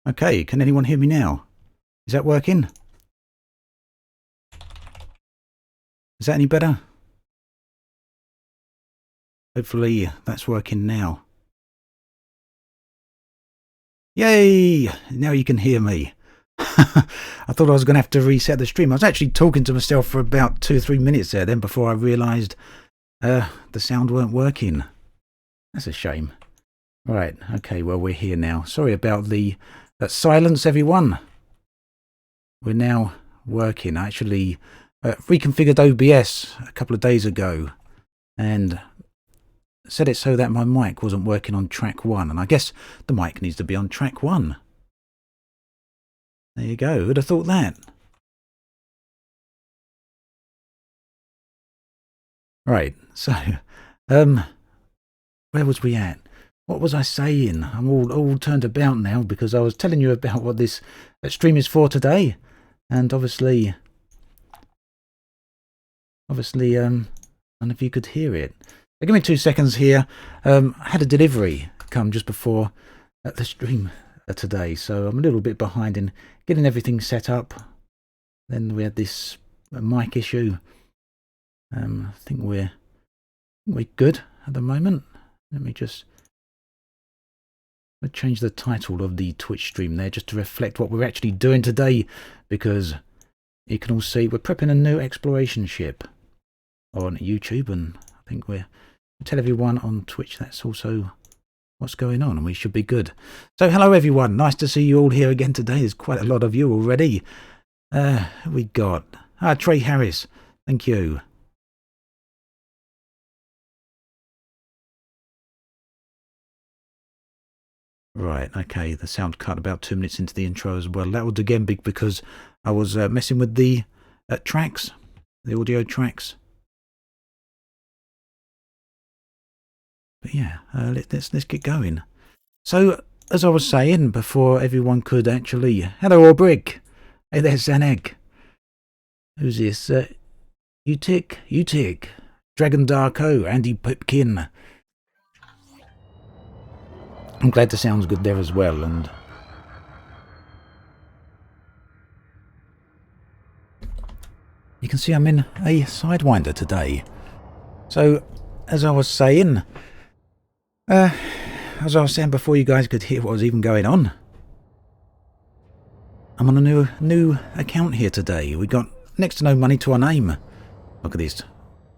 Okay, can anyone hear me now? Is that working? Is that any better? Hopefully that's working now. Yay! Now you can hear me. I thought I was going to have to reset the stream. I was actually talking to myself for about 2 or 3 minutes there then before I realised the sound weren't working. That's a shame. Right, okay, well we're here now. Sorry about the silence, everyone. We're now working. I actually reconfigured OBS a couple of days ago and set it so that my mic wasn't working on track 1, and I guess the mic needs to be on track 1. There you go. Who'd have thought that? Right, so where was we at? What was I saying? I'm all turned about now because I was telling you about what this stream is for today, and obviously, I don't know if you could hear it. Give me 2 seconds here. I had a delivery come just before the stream today, so I'm a little bit behind in getting everything set up. Then we had this mic issue. I think we're good at the moment. Let me just change the title of the Twitch stream there just to reflect what we're actually doing today, because you can all see we're prepping a new exploration ship on YouTube, and I think we'll tell everyone on Twitch that's also what's going on, and we should be good. So hello everyone, nice to see you all here again today. There's quite a lot of you already. We got Trey Harris, thank you. Right, okay, the sound cut about 2 minutes into the intro as well. That was again big because I was messing with the tracks, the audio tracks. But yeah, let's get going. So, as I was saying before everyone could actually... Hello, Orbrick. Hey there, Zaneg. Who's this? Utik. Dragon Darko, Andy Pipkin. I'm glad the sound's good there as well, and... You can see I'm in a Sidewinder today. So, as I was saying... as I was saying before you guys could hear what was even going on, I'm on a new account here today. We got next to no money to our name. Look at this,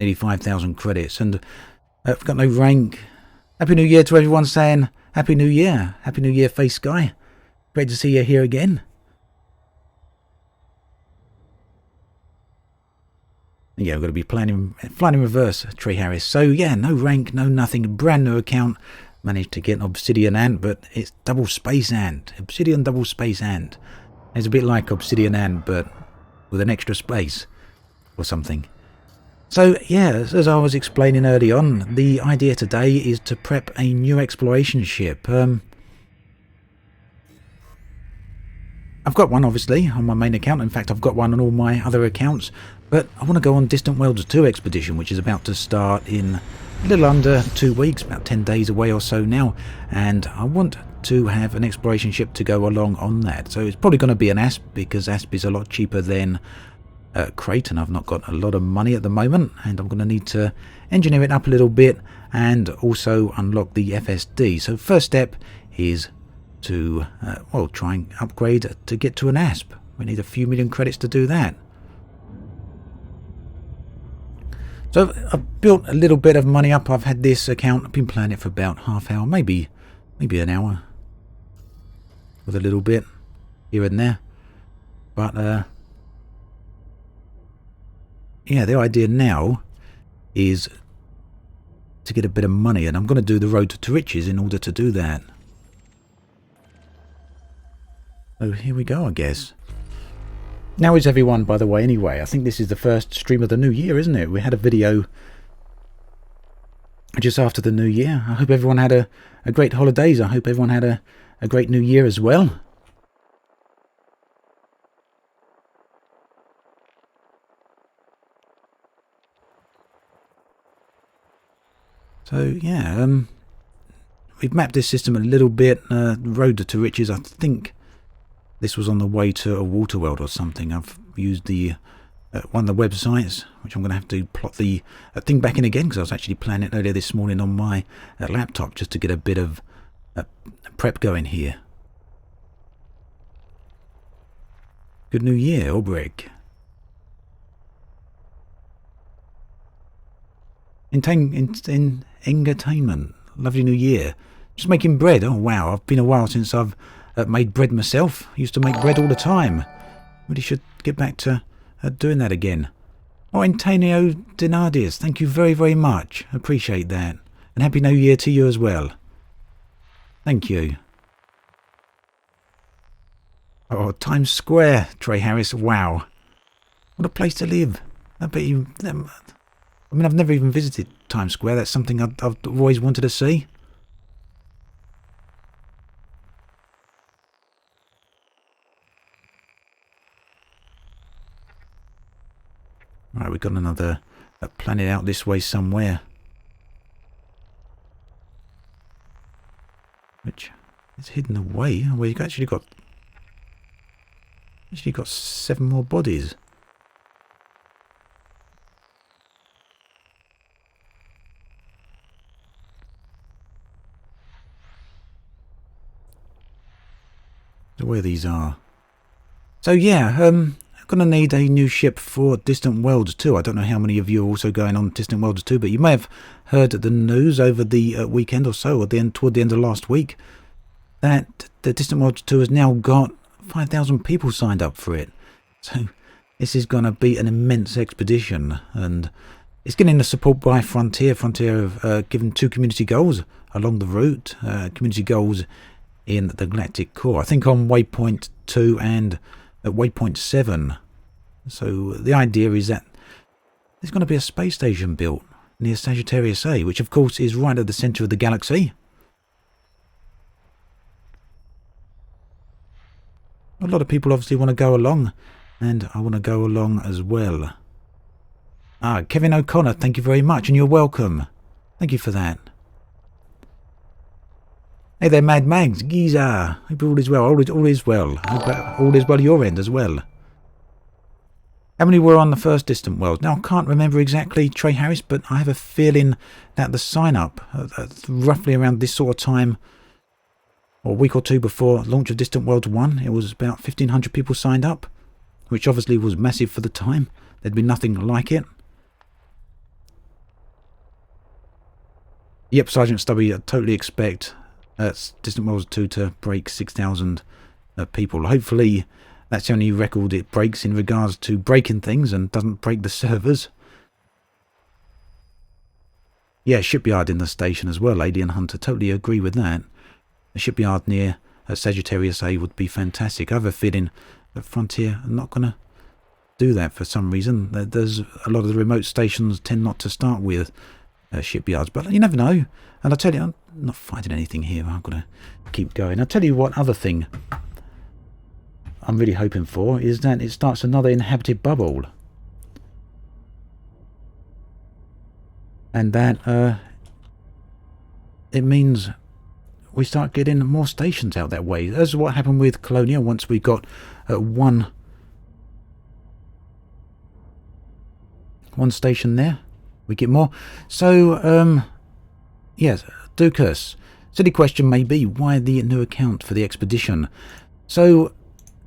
nearly 5,000 credits, and we've got no rank. Happy New Year to everyone saying Happy New Year. Happy New Year, Face Guy. Great to see you here again. Yeah, we've got to be flying in reverse, Trey Harris. So yeah, no rank, no nothing, brand new account. Managed to get an Obsidian Ant, but it's double space ant. Obsidian double space ant. It's a bit like Obsidian Ant, but with an extra space or something. So yeah, as I was explaining early on, the idea today is to prep a new exploration ship. I've got one obviously on my main account. In fact, I've got one on all my other accounts. But I want to go on Distant Worlds 2 expedition, which is about to start in a little under 2 weeks, about 10 days away or so now. And I want to have an exploration ship to go along on that. So it's probably going to be an ASP, because ASP is a lot cheaper than Crate, and I've not got a lot of money at the moment, and I'm going to need to engineer it up a little bit and also unlock the FSD. So first step is to try and upgrade to get to an ASP. We need a few million credits to do that. So I've built a little bit of money up. I've had this account, I've been playing it for about half hour, maybe an hour, with a little bit here and there. But yeah, the idea now is to get a bit of money, and I'm going to do the road to riches in order to do that. So here we go, I guess. Now is everyone, by the way, anyway. I think this is the first stream of the new year, isn't it? We had a video just after the new year. I hope everyone had a great holidays. I hope everyone had a great new year as well. So, yeah, we've mapped this system a little bit. Road to riches, I think this was on the way to a water world or something. I've used the one of the websites, which I'm going to have to plot the thing back in again, because I was actually playing it earlier this morning on my laptop just to get a bit of prep going here. Good New Year, Ulbrich. Entertainment. Lovely New Year. Just making bread. Oh wow, I've been a while since I've made bread myself. I used to make bread all the time. Really should get back to doing that again. Oh, Antonio Denardius, thank you very, very much. Appreciate that. And Happy New Year to you as well. Thank you. Oh, Times Square, Trey Harris. Wow. What a place to live. I bet you... I mean, I've never even visited Times Square. That's something I've always wanted to see. Right, we've got another planet out this way somewhere. Which is hidden away. Well, you've actually got 7 more bodies. So where these are. So yeah, I'm going to need a new ship for Distant Worlds 2. I don't know how many of you are also going on Distant Worlds 2, but you may have heard the news over the weekend or so, or toward the end of last week, that the Distant Worlds 2 has now got 5,000 people signed up for it. So this is going to be an immense expedition, and it's getting the support by Frontier. Frontier have given 2 community goals along the route, community goals in the Galactic Core. I think on Waypoint 2 and at Waypoint 7. So the idea is that there's going to be a space station built near Sagittarius A, which of course is right at the centre of the galaxy. A lot of people obviously want to go along, and I want to go along as well. Ah, Kevin O'Connor, thank you very much, and you're welcome. Thank you for that. Hey there, Mad Mags, Giza. Hope all is well. All is well. Hope all is well your end as well. How many were on the first Distant World? Now, I can't remember exactly, Trey Harris, but I have a feeling that the sign-up, roughly around this sort of time, or a week or two before launch of Distant Worlds 1, it was about 1,500 people signed up, which obviously was massive for the time. There'd been nothing like it. Yep, Sergeant Stubby, I totally expect Distant Worlds 2 to break 6,000 people. Hopefully that's the only record it breaks in regards to breaking things and doesn't break the servers. Yeah, shipyard in the station as well, Alien Hunter. Totally agree with that. A shipyard near Sagittarius A would be fantastic. I have a feeling that Frontier are not going to do that for some reason. There's a lot of the remote stations tend not to start with shipyards, but you never know. And I tell you, I'm not finding anything here. I'm going to keep going. I'll tell you what other thing I'm really hoping for is that it starts another inhabited bubble. And that it means we start getting more stations out that way. That's what happened with Colonia once we got one station there. We get more. So, yes, Dukas. Silly question may be, why the new account for the expedition? So,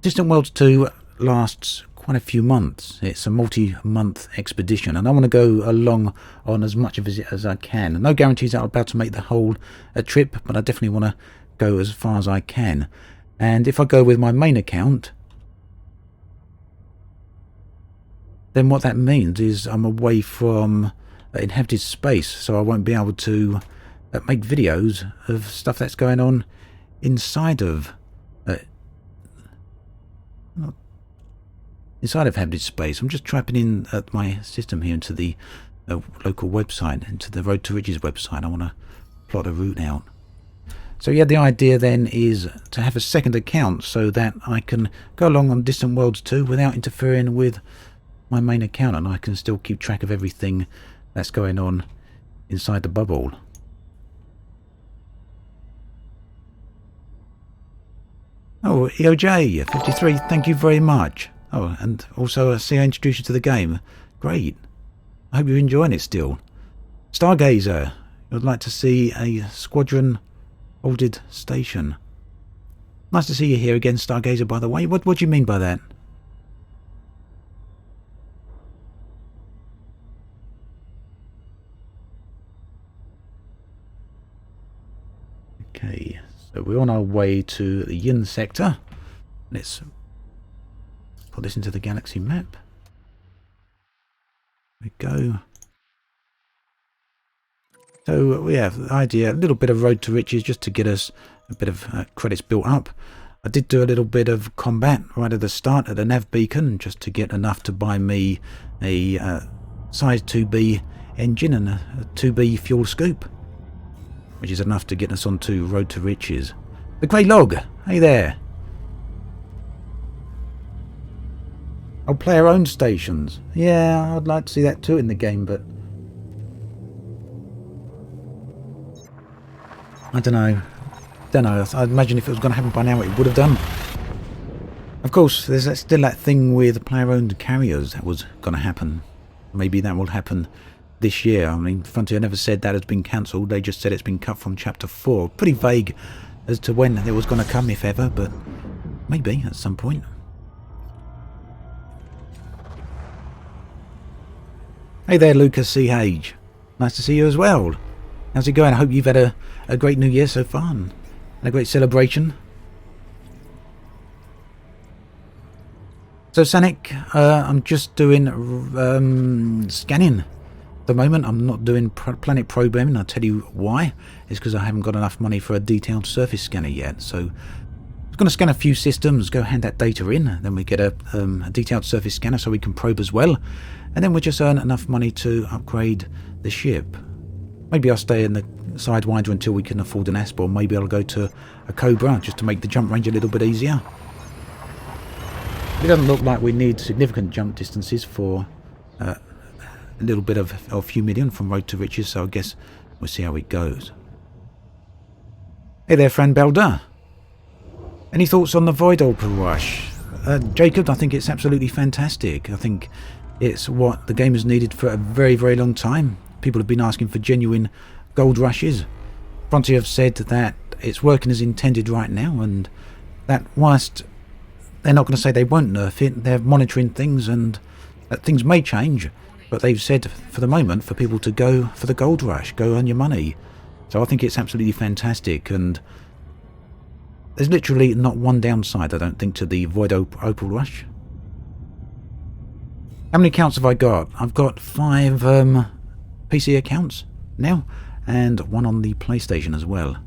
Distant Worlds 2 lasts quite a few months. It's a multi-month expedition, and I want to go along on as much of it as I can. No guarantees that I'm about to make the whole trip, but I definitely want to go as far as I can. And if I go with my main account, then what that means is I'm away from inhabited space, so I won't be able to make videos of stuff that's going on inside of inhabited space. I'm just typing in my system here into the local website, into the Road to Riches website. I want to plot a route out. So yeah, the idea then is to have a second account so that I can go along on Distant Worlds 2 without interfering with my main account, and I can still keep track of everything that's going on inside the bubble. Oh, Oh, EOJ53, thank you very much. Oh, and also I see I introduced you to the game. Great. I hope you're enjoying it still. Stargazer, you'd like to see a squadron halted station. Nice to see you here again, Stargazer, by the way. What do you mean by that? Okay, so we're on our way to the Yin sector. Let's put this into the galaxy map. There we go. So we have the idea, a little bit of road to riches just to get us a bit of credits built up. I did do a little bit of combat right at the start at the nav beacon just to get enough to buy me a size 2B engine and a 2B fuel scoop, which is enough to get us onto road to riches. The Grey Log, hey there. I'll play our own stations. Yeah, I'd like to see that too in the game, but I don't know. I'd imagine if it was going to happen by now, it would have done. Of course, there's still that thing with player-owned carriers that was going to happen. Maybe that will happen this year. I mean, Frontier never said that has been cancelled. They just said it's been cut from Chapter 4. Pretty vague as to when it was going to come, if ever, but maybe at some point. Hey there, Lucas C. Hage. Nice to see you as well. How's it going? I hope you've had a great New Year so far and a great celebration. So, Sanic, I'm just doing scanning at the moment. I'm not doing planet programming. I'll tell you why. It's because I haven't got enough money for a detailed surface scanner yet. So, I'm going to scan a few systems, go hand that data in, then we get a detailed surface scanner so we can probe as well. And then we just earn enough money to upgrade the ship. Maybe I'll stay in the Sidewinder until we can afford an Asp, or maybe I'll go to a Cobra just to make the jump range a little bit easier. It doesn't look like we need significant jump distances for a little bit of a few million from Road to Riches, so I guess we'll see how it goes. Hey there, Fran Belder. Any thoughts on the Void Opal Rush? Jacob, I think it's absolutely fantastic. I think it's what the game has needed for a very, very long time. People have been asking for genuine gold rushes. Frontier have said that it's working as intended right now, and that whilst they're not going to say they won't nerf it, they're monitoring things and that things may change, but they've said for the moment for people to go for the gold rush, go earn your money. So I think it's absolutely fantastic, and there's literally not one downside, I don't think, to the Void Opal Rush. How many accounts have I got? I've got 5 PC accounts now, and 1 on the PlayStation as well.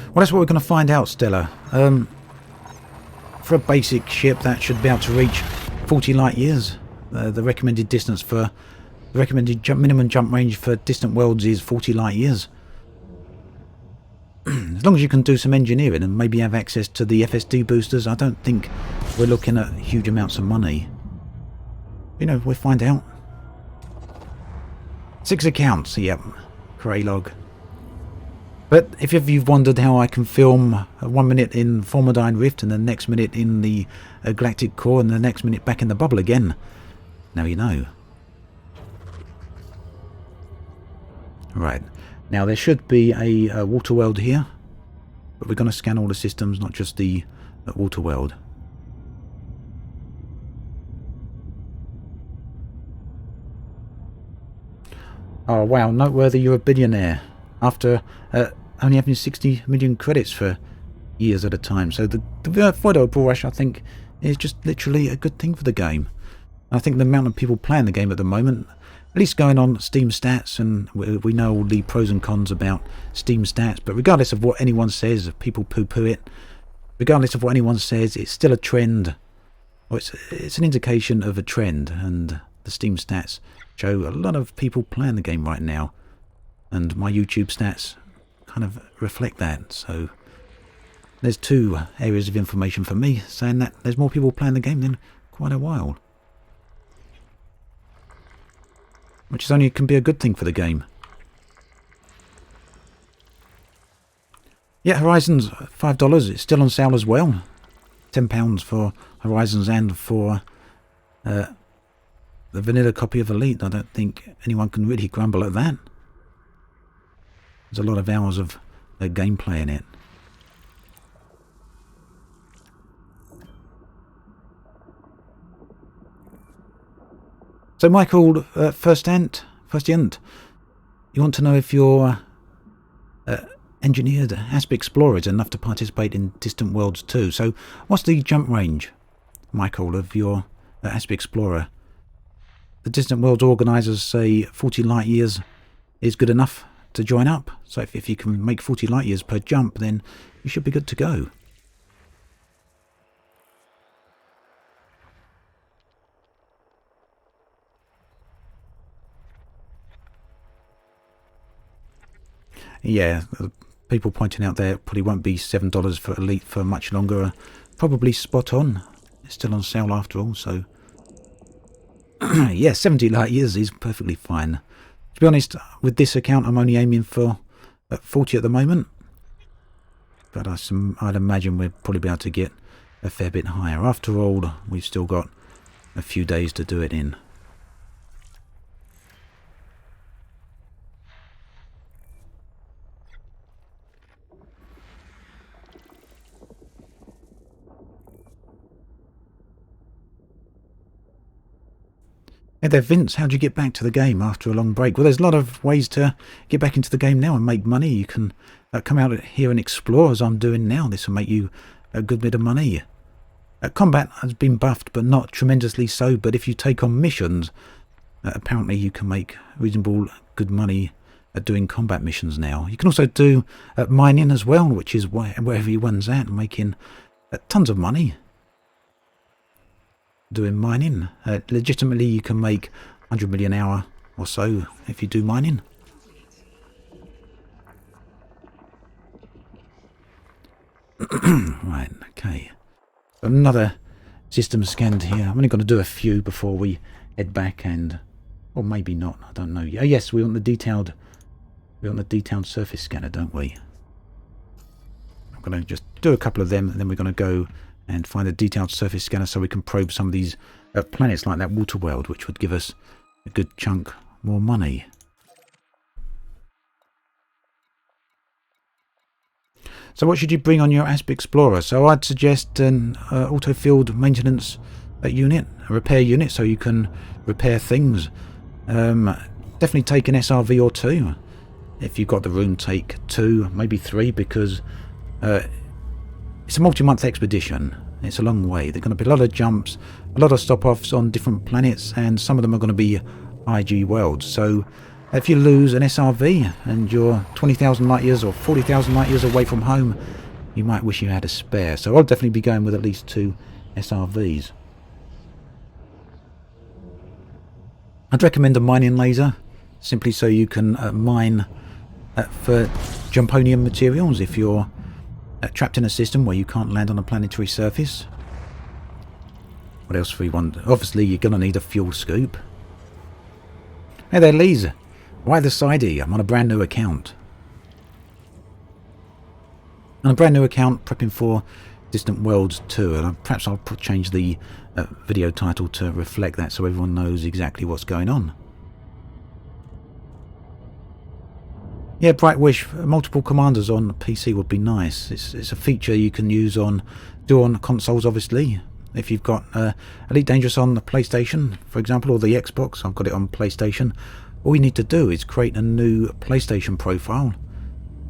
Well, that's what we're going to find out, Stella. For a basic ship, that should be able to reach 40 light years. The recommended distance for the recommended minimum jump range for distant worlds is 40 light years. As long as you can do some engineering and maybe have access to the FSD boosters, I don't think we're looking at huge amounts of money. You know, we'll find out. 6 accounts, yep. Kraylog. But if you've wondered how I can film 1 minute in Formidine Rift and the next minute in the Galactic Core and the next minute back in the bubble again, now you know. Right. Now there should be a water world here, but we're going to scan all the systems, not just the water world. Oh wow, noteworthy you're a billionaire after only having 60 million credits for years at a time. So the Void Opal Rush, I think, is just literally a good thing for the game. I think the amount of people playing the game at the moment, at least going on Steam stats, and we know all the pros and cons about Steam stats, but regardless of what anyone says, people poo-poo it, regardless of what anyone says, it's still a trend, or it's an indication of a trend, and the Steam stats show a lot of people playing the game right now, and my YouTube stats kind of reflect that. So there's 2 areas of information for me saying that there's more people playing the game than quite a while. Which is only can be a good thing for the game. Yeah, Horizons, $5. It's still on sale as well. £10 for Horizons and for the vanilla copy of Elite. I don't think anyone can really grumble at that. There's a lot of hours of gameplay in it. So Michael, first ant, you want to know if your engineered Asp Explorer is enough to participate in Distant Worlds 2. So what's the jump range, Michael, of your Asp Explorer? The Distant Worlds organisers say 40 light years is good enough to join up. So if you can make 40 light years per jump, then you should be good to go. Yeah, people pointing out there probably won't be $7 for Elite for much longer. Probably spot on. It's still on sale after all, so yeah, 70 light years is perfectly fine. To be honest, with this account, I'm only aiming for 40 at the moment, but I'd imagine we'll probably be able to get a fair bit higher. After all, we've still got a few days to do it in. Hey there, Vince. How'd you get back to the game after a long break? Well, there's a lot of ways to get back into the game now and make money. You can come out here and explore as I'm doing now. This will make you a good bit of money. Combat has been buffed, but not tremendously so. But if you take on missions, apparently you can make reasonable good money at doing combat missions now. You can also do mining as well, which is where everyone's at, making tons of money. Doing mining. Legitimately, you can make 100 million an hour or so if you do mining. Right, okay. Another system scanned here. I'm only going to do a few before we head back, and or maybe not. I don't know. Oh yes, we want the detailed surface scanner, don't we? I'm going to just do a couple of them, and then we're going to go and find a detailed surface scanner so we can probe some of these planets like that water world, which would give us a good chunk more money. So what should you bring on your Asp Explorer? So I'd suggest an auto field maintenance unit, a repair unit, so you can repair things. Definitely take an SRV or two. If you've got the room, take 2, maybe 3, because it's a multi-month expedition. It's a long way. There are going to be a lot of jumps, a lot of stop-offs on different planets, and some of them are going to be IG worlds. So if you lose an SRV and you're 20,000 light years or 40,000 light years away from home, you might wish you had a spare. So I'll definitely be going with at least 2 SRVs. I'd recommend a mining laser, simply so you can mine for Jumponium materials if you're trapped in a system where you can't land on a planetary surface. What else do we want? Obviously, you're going to need a fuel scoop. Hey there, Lise. Why the sidey? I'm on a brand new account. On a brand new account, prepping for Distant Worlds 2, and perhaps I'll change the video title to reflect that so everyone knows exactly what's going on. Yeah, Bright Wish, multiple commanders on PC would be nice. It's a feature you can do on consoles, obviously. If you've got Elite Dangerous on the PlayStation, for example, or the Xbox, I've got it on PlayStation. All you need to do is create a new PlayStation profile,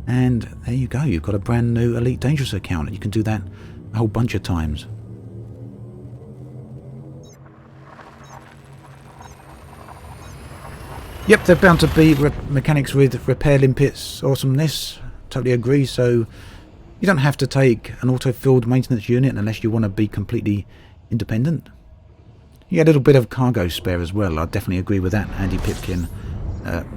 and there you go. You've got a brand new Elite Dangerous account, and you can do that a whole bunch of times. Yep, they're bound to be mechanics with repair limpets awesomeness. Totally agree. So you don't have to take an auto-filled maintenance unit unless you want to be completely independent. You get a little bit of cargo spare as well. I definitely agree with that, Andy Pipkin.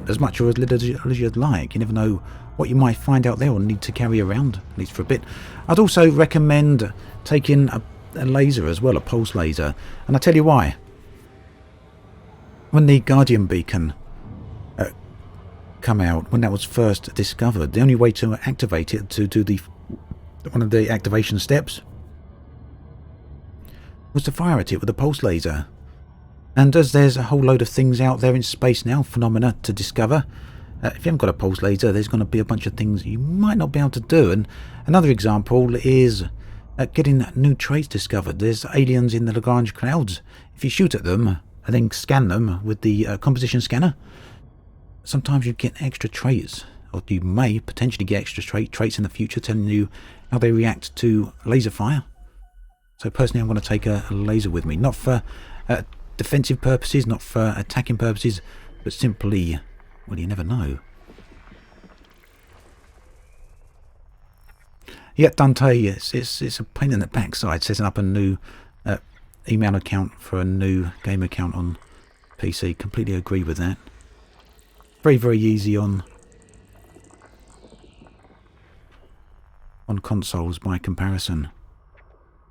As much or as little as you'd like. You never know what you might find out there or need to carry around, at least for a bit. I'd also recommend taking a laser as well, a pulse laser. And I'll tell you why. When the Guardian beacon come out when that was first discovered. The only way to activate it, to do one of the activation steps, was to fire at it with a pulse laser. And as there's a whole load of things out there in space now, phenomena to discover, if you haven't got a pulse laser, there's going to be a bunch of things you might not be able to do. And another example is getting new traits discovered. There's aliens in the Lagrange clouds. If you shoot at them and then scan them with the composition scanner, sometimes you get extra traits, or you may potentially get extra traits in the future telling you how they react to laser fire. So personally, I'm going to take a laser with me, not for defensive purposes, not for attacking purposes, but simply, well, you never know. Yeah, Dante, it's a pain in the backside setting up a new email account for a new game account on PC. Completely agree with that. Very, very easy on consoles by comparison.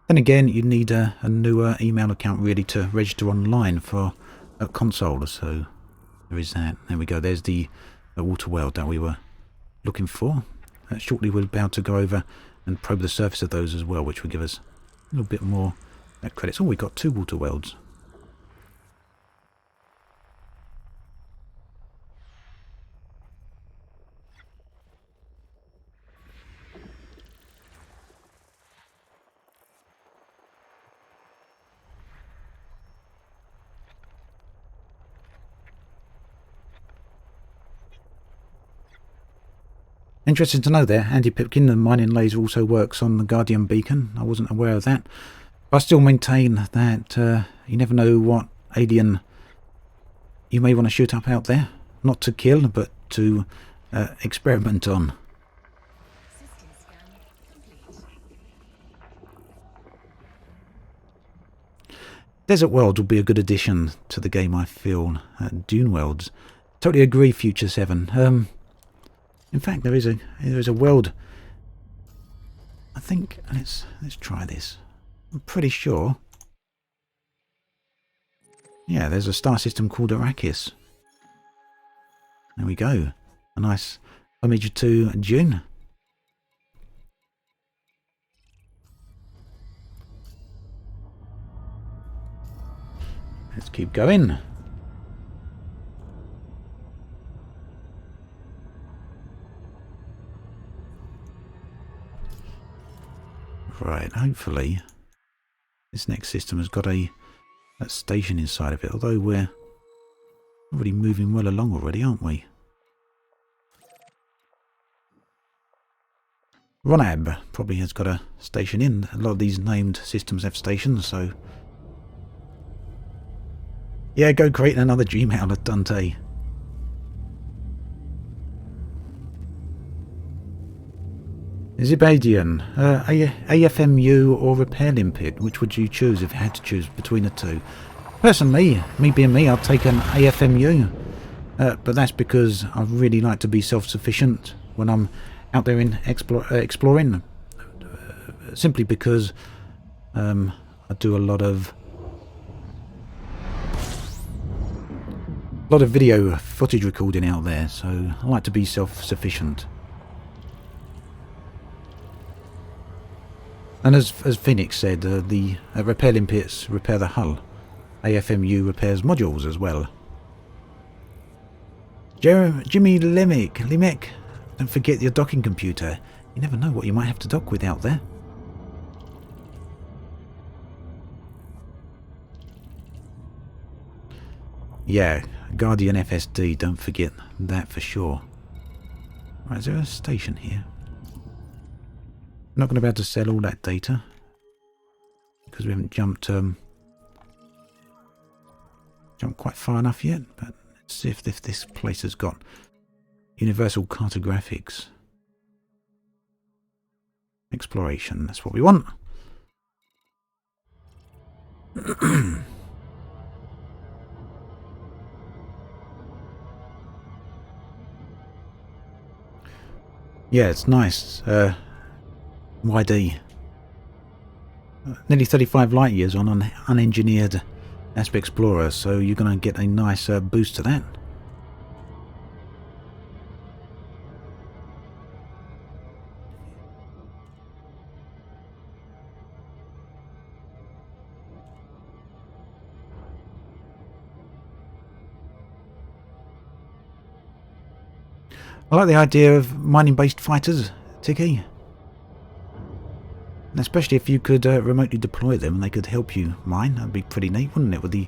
Then again, you need a newer email account really to register online for a console. So there is that. There we go. There's the water world that we were looking for. Shortly we'll be able to go over and probe the surface of those as well, which will give us a little bit more credits. Oh, we got 2 water worlds. Interesting to know there, Andy Pipkin, the mining laser also works on the Guardian beacon. I wasn't aware of that. But I still maintain that you never know what alien you may want to shoot up out there. Not to kill, but to experiment on. Desert Worlds will be a good addition to the game, I feel. Dune Worlds. Totally agree, Future 7. In fact, there is a world. I think let's try this. I'm pretty sure. Yeah, there's a star system called Arrakis. There we go. A nice homage to Dune. Let's keep going. Right, hopefully this next system has got a station inside of it, although we're already moving well along already, aren't we? Ronab probably has got a station in. A lot of these named systems have stations, so... Yeah, go create another Gmail at Dante. Zibadian, AFMU or Repair Limpet, which would you choose if you had to choose between the two? Personally, me being me, I'd take an AFMU, but that's because I really like to be self-sufficient when I'm out there in exploring, simply because I do a lot of video footage recording out there, so I like to be self-sufficient. And as Phoenix said, the repair limpets repair the hull. AFMU repairs modules as well. Jimmy Limek, don't forget your docking computer. You never know what you might have to dock with out there. Yeah, Guardian FSD, don't forget that for sure. Right, is there a station here? I'm not going to be able to sell all that data because we haven't jumped quite far enough yet. But let's see if this place has got universal cartographics. Exploration, that's what we want. Yeah, it's nice. YD. Nearly 35 light years on an unengineered Asp Explorer, so you're going to get a nice boost to that. I like the idea of mining-based fighters, Tiki. And especially if you could remotely deploy them and they could help you mine. That'd be pretty neat, wouldn't it? With the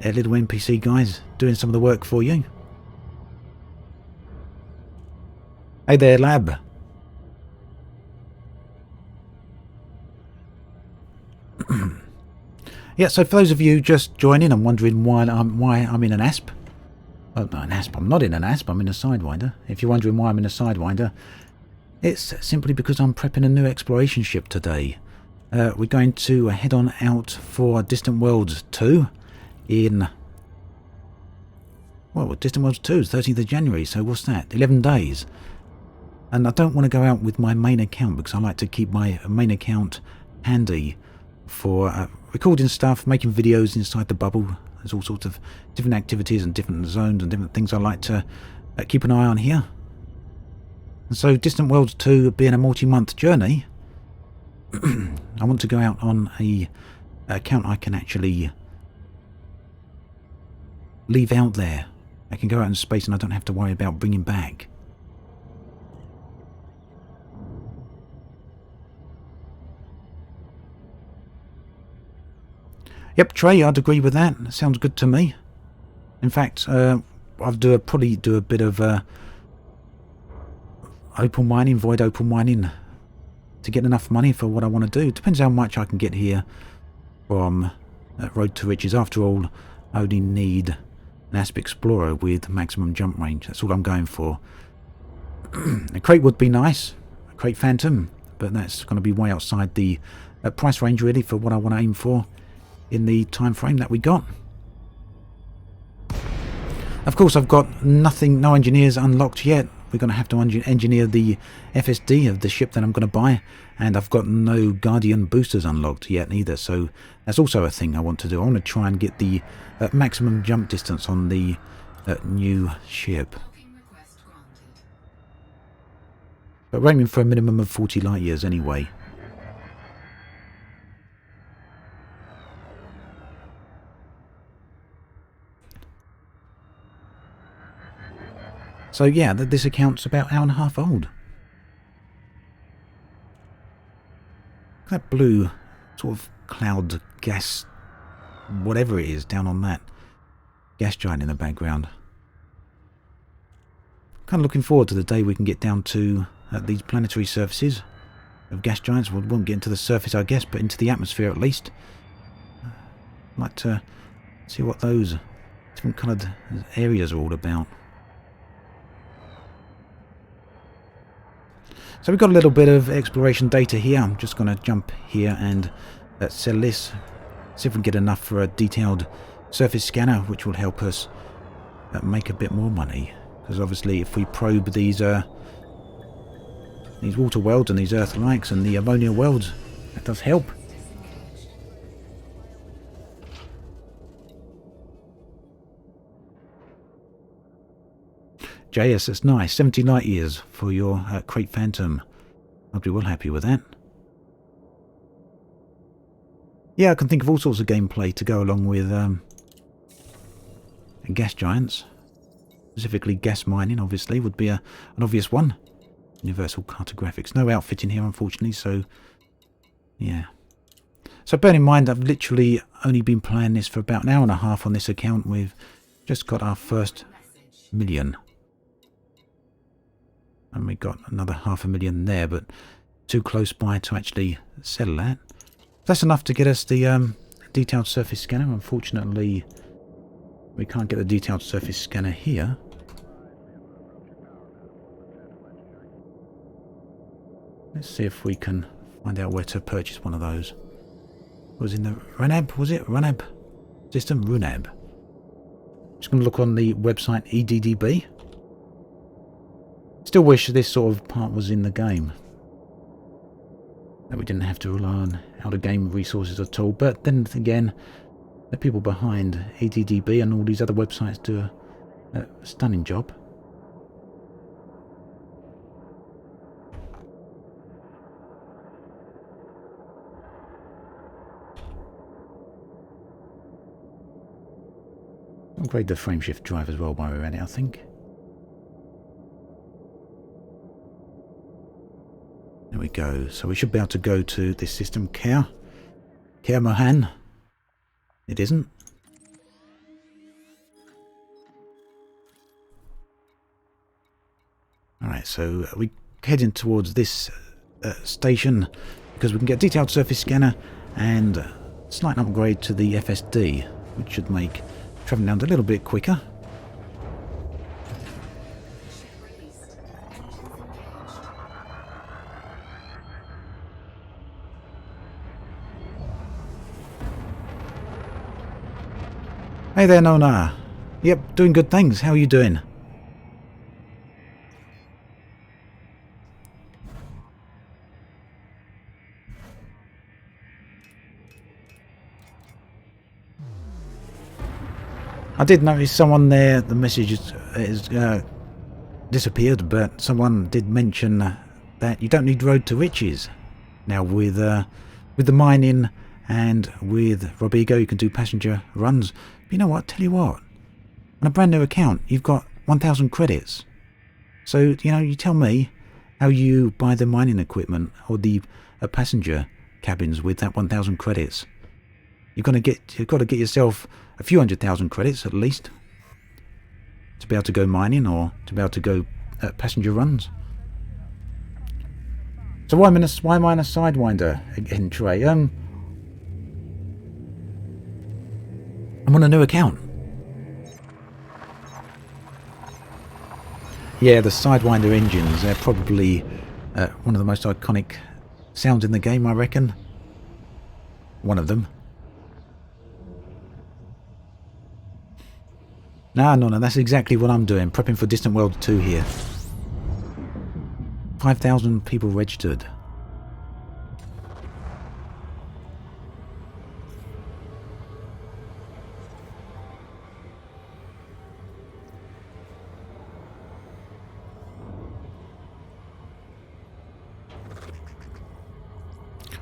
little NPC guys doing some of the work for you. Hey there, lab. Yeah, so for those of you just joining and wondering why I'm in an ASP. Oh, no, an ASP. I'm not in an ASP, I'm in a Sidewinder. If you're wondering why I'm in a Sidewinder, it's simply because I'm prepping a new exploration ship today. We're going to head on out for Distant Worlds 2 in... Well, Distant Worlds 2 is 13th of January, so what's that? 11 days. And I don't want to go out with my main account because I like to keep my main account handy for recording stuff, making videos inside the bubble. There's all sorts of different activities and different zones and different things I like to keep an eye on here. And so Distant Worlds 2 being a multi-month journey, I want to go out on a account I can actually leave out there. I can go out in space and I don't have to worry about bringing back. Yep, Trey, I'd agree with that. Sounds good to me. In fact, I'll probably do a bit of open mining, void open mining, to get enough money for what I want to do. Depends how much I can get here from Road to Riches. After all, I only need an Asp Explorer with maximum jump range. That's all I'm going for. A crate would be nice, a crate Phantom, but that's going to be way outside the price range really for what I want to aim for in the time frame that we got. Of course, I've got no engineers unlocked yet. We're going to have to engineer the FSD of the ship that I'm going to buy, and I've got no Guardian boosters unlocked yet either, so that's also a thing I want to do. I want to try and get the maximum jump distance on the new ship. But we're aiming for a minimum of 40 light years anyway. So yeah, this account's about an hour and a half old. That blue sort of cloud gas, whatever it is, down on that gas giant in the background. Kind of looking forward to the day we can get down to these planetary surfaces of gas giants. We won't get into the surface, I guess, but into the atmosphere at least. I'd like to see what those different coloured areas are all about. So we've got a little bit of exploration data here. I'm just going to jump here and sell this. See if we can get enough for a detailed surface scanner, which will help us make a bit more money. Because obviously if we probe these water worlds and these earth likes and the ammonia worlds, that does help. JS, that's nice. 70 light years for your crate Phantom. I'll be well happy with that. Yeah, I can think of all sorts of gameplay to go along with gas giants. Specifically gas mining, obviously, would be an obvious one. Universal cartographics. No outfitting here, unfortunately, so yeah. So bear in mind, I've literally only been playing this for about an hour and a half on this account. We've just got our first million. And we got another 500,000 there, but too close by to actually sell that. That's enough to get us the detailed surface scanner. Unfortunately, we can't get the detailed surface scanner here. Let's see if we can find out where to purchase one of those. It was in the Runab, was it? Runab system? Runab. Just going to look on the website EDDB. Still wish this sort of part was in the game. That we didn't have to rely on out-of-game resources at all. But then again, the people behind EDDB and all these other websites do a stunning job. Upgrade the frameshift drive as well while we're at it, I think. There we go. So we should be able to go to this system. Care Mohan. It isn't. Alright, so we heading towards this station because we can get a detailed surface scanner and a slight upgrade to the FSD, which should make travelling down a little bit quicker. Hey there, Nona. Yep, doing good things. How are you doing? I did notice someone there, the message is disappeared, but someone did mention that you don't need Road to Riches. Now with the mining and with Robigo you can do passenger runs. But you know what, tell you what, on a brand new account you've got 1,000 credits. So, you know, you tell me how you buy the mining equipment or the passenger cabins with that 1,000 credits. You've got to get yourself a few 100,000 credits at least to be able to go mining or to be able to go passenger runs. So why am I in a Sidewinder again, Trey? I'm on a new account. Yeah, the Sidewinder engines, they're probably one of the most iconic sounds in the game, I reckon. One of them. No, that's exactly what I'm doing, prepping for Distant Worlds 2 here. 5,000 people registered.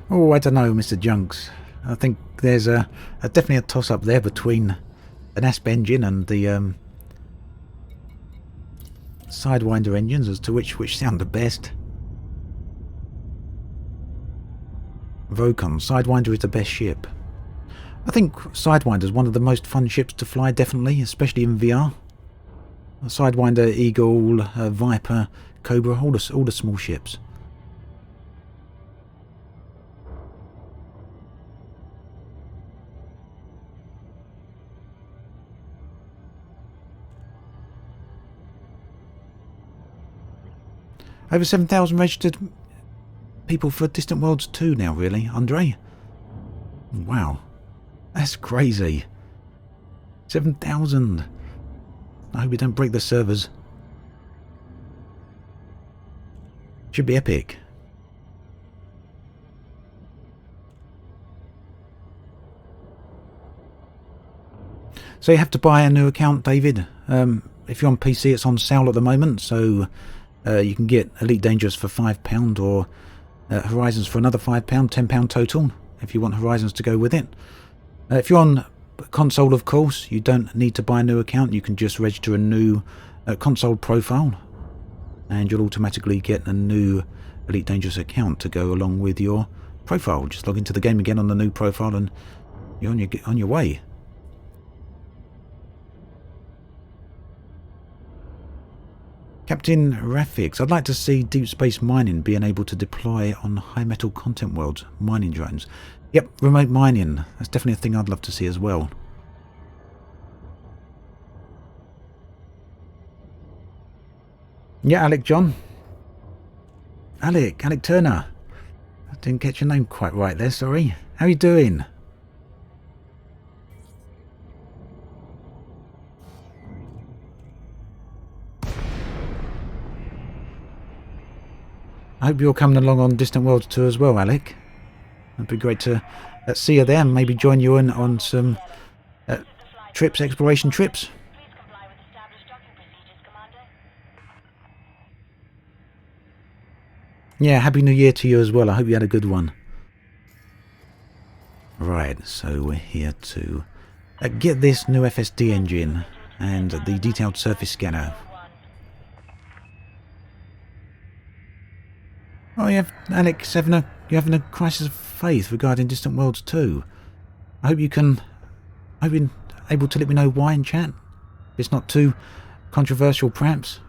Oh, I don't know, Mr. Junks. I think there's definitely a toss-up there between an Asp engine and the Sidewinder engines as to which sound the best. Vocon, Sidewinder is the best ship. I think Sidewinder is one of the most fun ships to fly, definitely, especially in VR. Sidewinder, Eagle, Viper, Cobra, all the small ships. Over 7,000 registered people for Distant Worlds 2 now, really, Andre? Wow. That's crazy. 7,000. I hope we don't break the servers. Should be epic. So you have to buy a new account, David. If you're on PC, it's on sale at the moment, so you can get Elite Dangerous for £5 or Horizons for another £5, £10 total, if you want Horizons to go with it. If you're on console, of course, you don't need to buy a new account. You can just register a new console profile and you'll automatically get a new Elite Dangerous account to go along with your profile. Just log into the game again on the new profile and you're on your way. Captain Rafix, I'd like to see Deep Space Mining being able to deploy on high metal content worlds, mining drones. Yep, remote mining. That's definitely a thing I'd love to see as well. Yeah, Alec John. Alec Turner. I didn't get your name quite right there, sorry. How are you doing? I hope you're coming along on Distant Worlds 2 as well, Alec. It'd be great to see you there and maybe join you in on some trips, exploration trips. Yeah, Happy New Year to you as well. I hope you had a good one. Right, so we're here to get this new FSD engine and the detailed surface scanner. Oh, Alex, you're having a crisis of faith regarding Distant Worlds 2. I hope you're able to let me know why in chat. It's not too controversial, perhaps.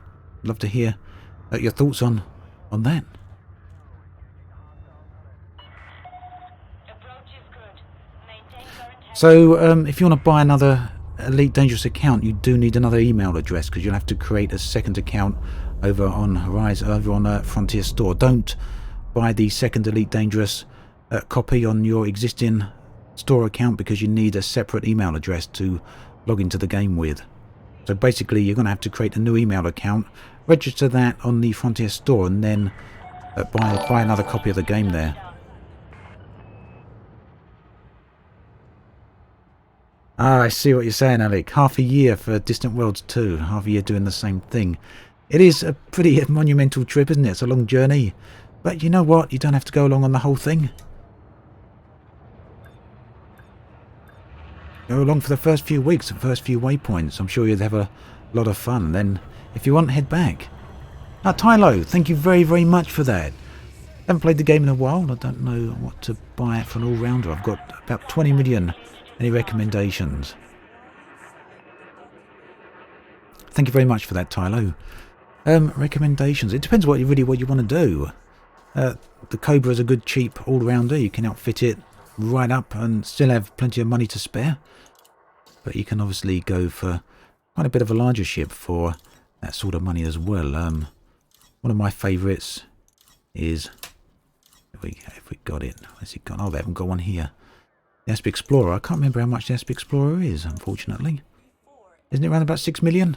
I'd love to hear your thoughts on that. So, if you want to buy another Elite Dangerous account, you do need another email address, because you'll have to create a second account over on Horizon, over on Frontier Store. Don't buy the second Elite Dangerous copy on your existing store account, because you need a separate email address to log into the game with. So basically, you're going to have to create a new email account, register that on the Frontier Store, and then buy another copy of the game there. Ah, I see what you're saying, Alec. Half a year for Distant Worlds 2. Half a year doing the same thing. It is a pretty monumental trip, isn't it? It's a long journey. But you know what? You don't have to go along on the whole thing. Go along for the first few weeks, the first few waypoints. I'm sure you'd have a lot of fun. Then, if you want, head back. Now, Tylo, thank you very, very much for that. Haven't played the game in a while. I don't know what to buy for an all-rounder. I've got about 20 million. Any recommendations? Thank you very much for that, Tylo. Recommendations. It depends what you want to do. The Cobra is a good cheap all-rounder. You can outfit it right up and still have plenty of money to spare. But you can obviously go for quite a bit of a larger ship for that sort of money as well. One of my favourites is... Have we got it? Where's it gone? Oh, they haven't got one here. The Asp Explorer. I can't remember how much the Asp Explorer is, unfortunately. Isn't it around about 6 million?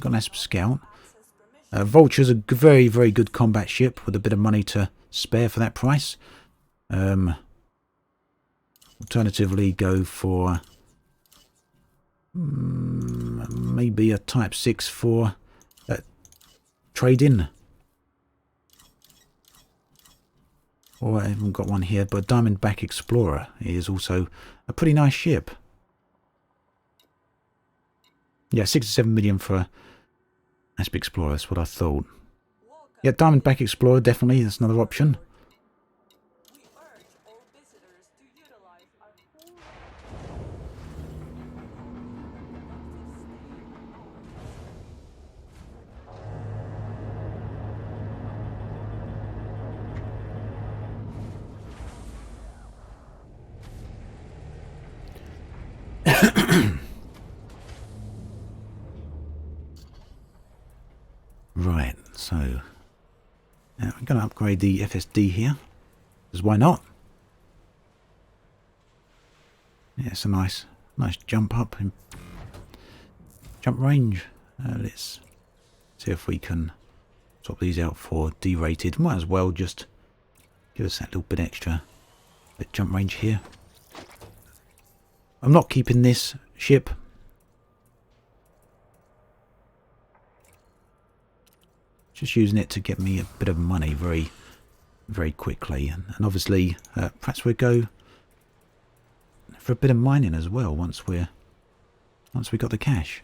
Got an Asp Scout. Vulture's a very, very good combat ship with a bit of money to spare for that price. Alternatively, go for maybe a Type 6 for trade-in. Or I haven't got one here, but Diamondback Explorer is also a pretty nice ship. Yeah, 6 to 7 million for Asp Explorer, that's what I thought. Yeah, Diamondback Explorer, definitely, that's another option. Right, so now I'm going to upgrade the FSD here, because why not? Yeah, it's a nice jump up in jump range. Let's see if we can swap these out for D-rated. Might as well just give us that little bit extra bit jump range here. I'm not keeping this ship. Just using it to get me a bit of money very, very quickly. And obviously, perhaps we'll go for a bit of mining as well once we got the cash.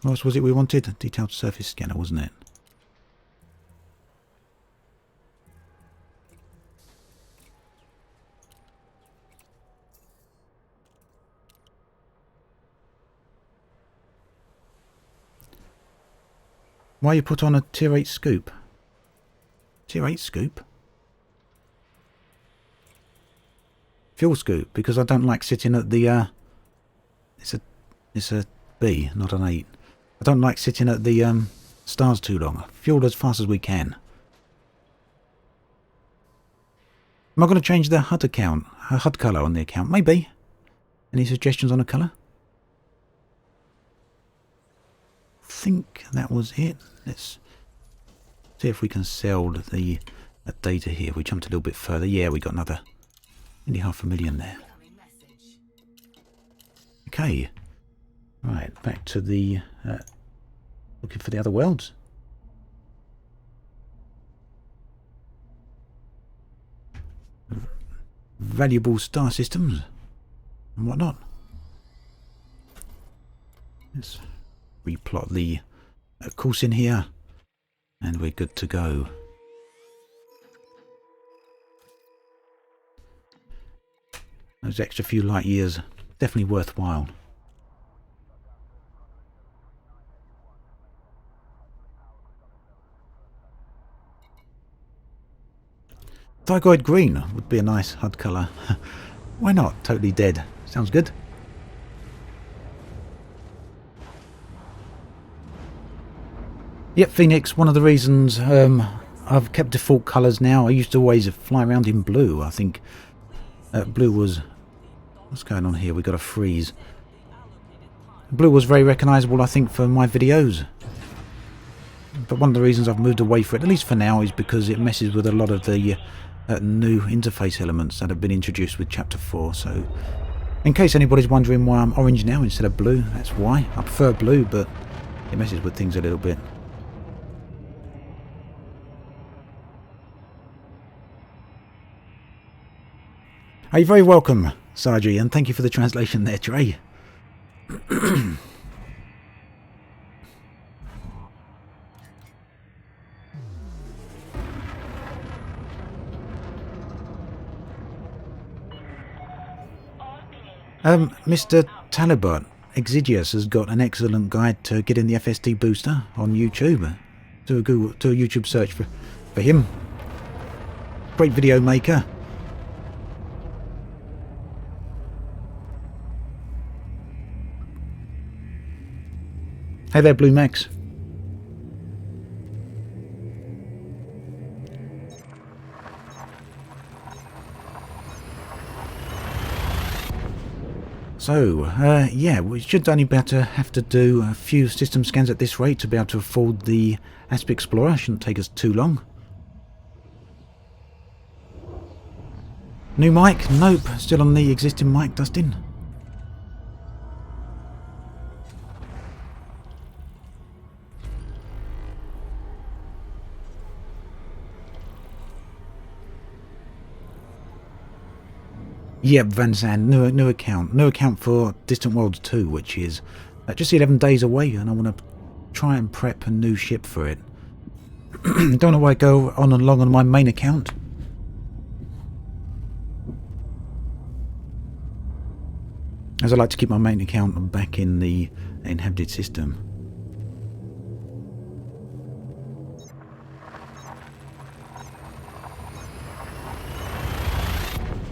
What else was it we wanted? A detailed surface scanner, wasn't it? Why you put on a tier 8 scoop? Tier 8 scoop? Fuel scoop, because I don't like sitting at the it's a B, not an 8. I don't like sitting at the stars too long. Fuel as fast as we can. Am I going to change the HUD account, HUD colour on the account? Maybe. Any suggestions on a colour? I think that was it. Let's see if we can sell the data here. We jumped a little bit further. Yeah, we got another nearly 500,000 there. Okay. Right, back to the looking for the other worlds. Valuable star systems and whatnot. Let's replot the course in here, and we're good to go. Those extra few light years, definitely worthwhile. Thygoid green would be a nice HUD colour. Why not? Totally dead. Sounds good. Yep, Phoenix, one of the reasons I've kept default colours now. I used to always fly around in blue. I think blue was... What's going on here? We got a freeze. Blue was very recognisable, I think, for my videos. But one of the reasons I've moved away from it, at least for now, is because it messes with a lot of the new interface elements that have been introduced with Chapter 4. So, in case anybody's wondering why I'm orange now instead of blue, that's why. I prefer blue, but it messes with things a little bit. Are you very welcome, Sarji, and thank you for the translation there, Trey. Mr. Talibot, Exidious has got an excellent guide to getting the FSD booster on YouTube. Do a YouTube search for him. Great video maker. Hey there, Blue Max. So, yeah, we should only have to do a few system scans at this rate to be able to afford the Asp Explorer. Shouldn't take us too long. New mic? Nope. Still on the existing mic, Dustin. Yep, Van Zandt, new account. New account for Distant Worlds 2, which is just 11 days away, and I want to try and prep a new ship for it. Don't know why I go on and long on my main account. As I like to keep my main account back in the inhabited system.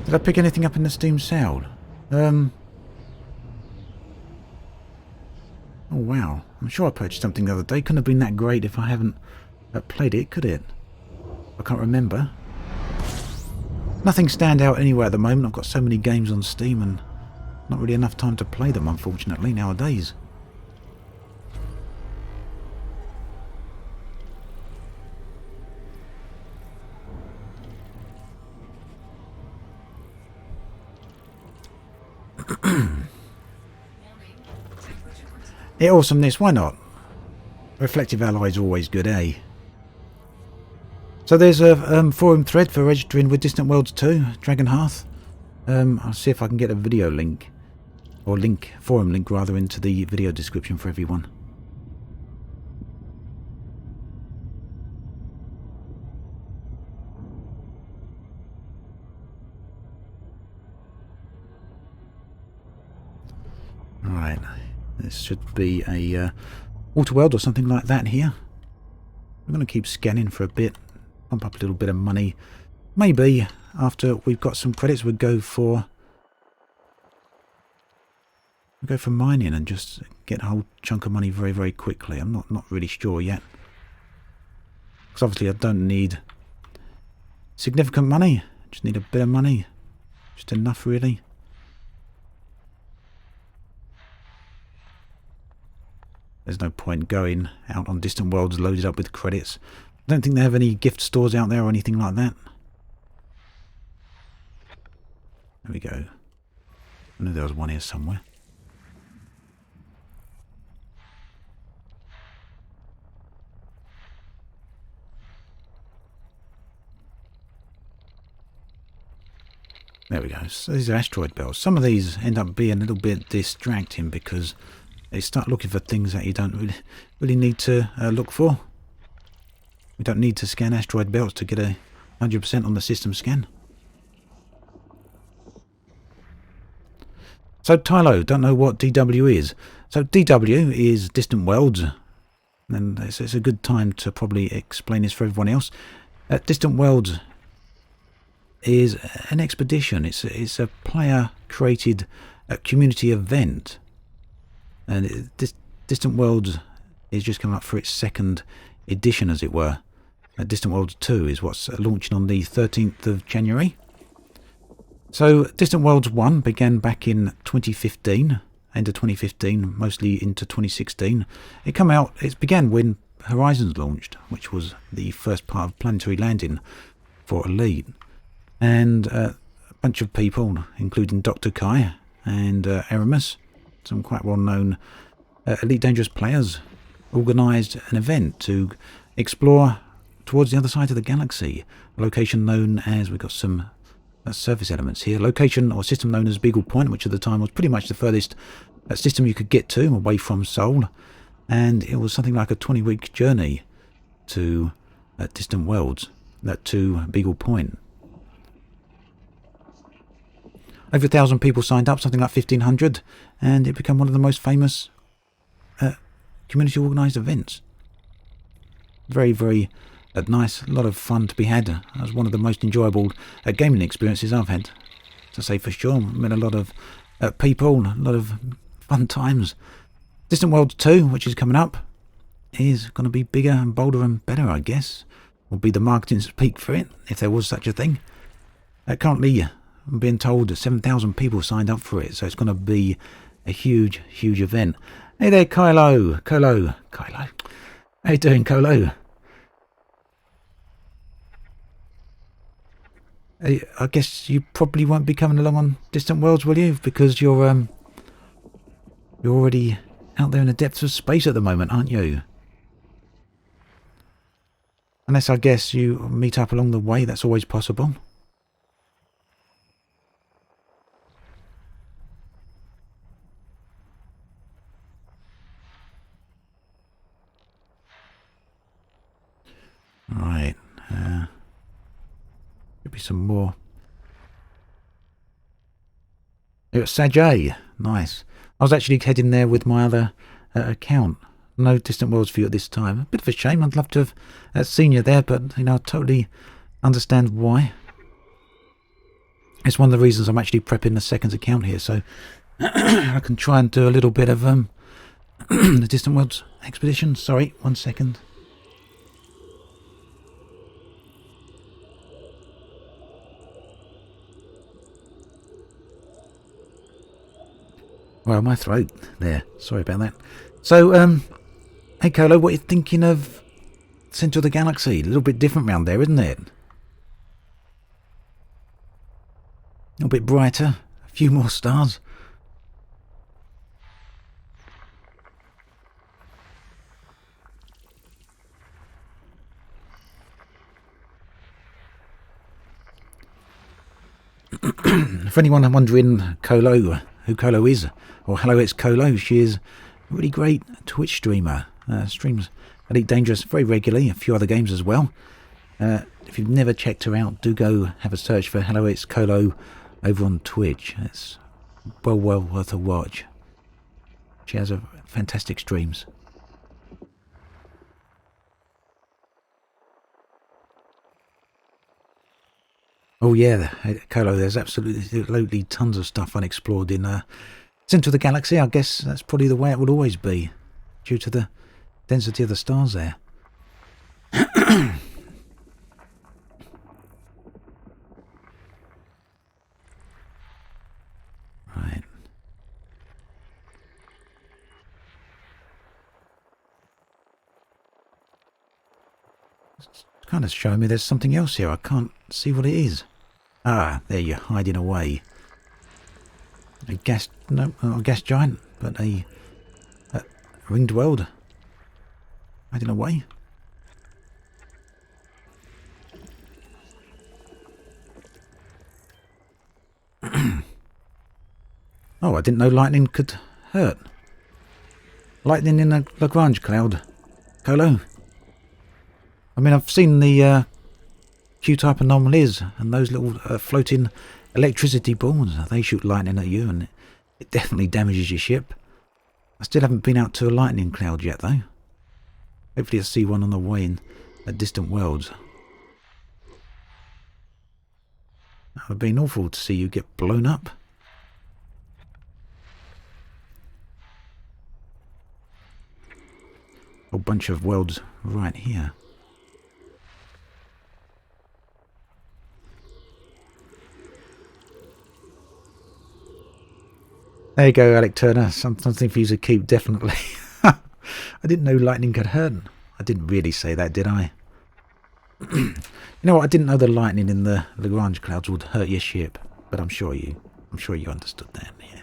Did I pick anything up in the Steam sale? Oh wow, I'm sure I purchased something the other day. Couldn't have been that great if I haven't played it, could it? I can't remember. Nothing stand out anywhere at the moment. I've got so many games on Steam and not really enough time to play them, unfortunately, nowadays. Yeah, awesomeness, why not? Reflective alloy is always good, eh? So there's a forum thread for registering with Distant Worlds 2, Dragonhearth. I'll see if I can get a video link, or forum link rather, into the video description for everyone. Alright, this should be a Water World or something like that here. I'm going to keep scanning for a bit, pump up a little bit of money. Maybe after we've got some credits we'll go for mining and just get a whole chunk of money very, very quickly. I'm not really sure yet. Because obviously I don't need significant money. I just need a bit of money. Just enough, really. There's no point going out on Distant Worlds loaded up with credits. I don't think they have any gift stores out there or anything like that. There we go. I knew there was one here somewhere. There we go. So these are asteroid belts. Some of these end up being a little bit distracting because you start looking for things that you don't really need to look for. We don't need to scan asteroid belts to get a 100% on the system scan. So Tylo, don't know what DW is. So DW is Distant Worlds, and it's a good time to probably explain this for everyone else. Distant Worlds is an expedition. It's a player-created community event, and Distant Worlds is just coming up for its second edition, as it were. Distant Worlds 2 is what's launching on the 13th of January. So Distant Worlds 1 began back in 2015, end of 2015, mostly into 2016. It began when Horizons launched, which was the first part of Planetary Landing for Elite. And a bunch of people, including Dr. Kai and Aramis, some quite well-known Elite Dangerous players, organised an event to explore towards the other side of the galaxy, a location known as, we've got some surface elements here, location or system known as Beagle Point, which at the time was pretty much the furthest system you could get to away from Sol, and it was something like a 20-week journey to Distant Worlds, to Beagle Point. Over 1,000 people signed up, something like 1,500, and it became one of the most famous community organised events. Very, very nice, a lot of fun to be had. It was one of the most enjoyable gaming experiences I've had, to say for sure. Met a lot of people, a lot of fun times. Distant Worlds 2, which is coming up, is going to be bigger and bolder and better, I guess. Will be the marketing peak for it, if there was such a thing. Currently, I'm being told that 7,000 people signed up for it, so it's going to be a huge, huge event. Hey there, Kylo. How you doing, Kylo? I guess you probably won't be coming along on Distant Worlds, will you? Because you're already out there in the depths of space at the moment, aren't you? Unless, I guess, you meet up along the way, that's always possible. Right. Could be some more. It's Sajay. Nice. I was actually heading there with my other account. No Distant Worlds for you at this time. A bit of a shame. I'd love to have seen you there, but I totally understand why. It's one of the reasons I'm actually prepping the second account here, so I can try and do a little bit of the Distant Worlds expedition. Sorry, 1 second. Well, my throat there. Sorry about that. So, hey, Colo, what are you thinking of Centre of the Galaxy? A little bit different round there, isn't it? A little bit brighter. A few more stars. For anyone wondering who Colo is, or hello, it's Colo. She is a really great Twitch streamer. Streams Elite Dangerous very regularly, a few other games as well. If you've never checked her out, do go have a search for Hello It's Colo over on Twitch. It's well worth a watch. She has fantastic streams. Oh yeah, Colo, there's absolutely tons of stuff unexplored in Centre of the Galaxy. I guess that's probably the way it would always be, due to the density of the stars there. Right. It's kind of showing me there's something else here. I can't see what it is. Ah, there you're hiding away. A gas, no, not a gas giant, but a ringed world. Hiding away. Oh, I didn't know lightning could hurt. Lightning in a Lagrange cloud, Colo? I mean, I've seen the Q-type anomalies and those little floating electricity balls. They shoot lightning at you and it definitely damages your ship. I still haven't been out to a lightning cloud yet, though. Hopefully I'll see one on the way in distant worlds. That would have been awful to see you get blown up. A bunch of worlds right here. There you go, Alec Turner. Something for you to keep, definitely. I didn't know lightning could hurt. I didn't really say that, did I? You know what? I didn't know the lightning in the Lagrange clouds would hurt your ship, but I'm sure you understood that. Yeah.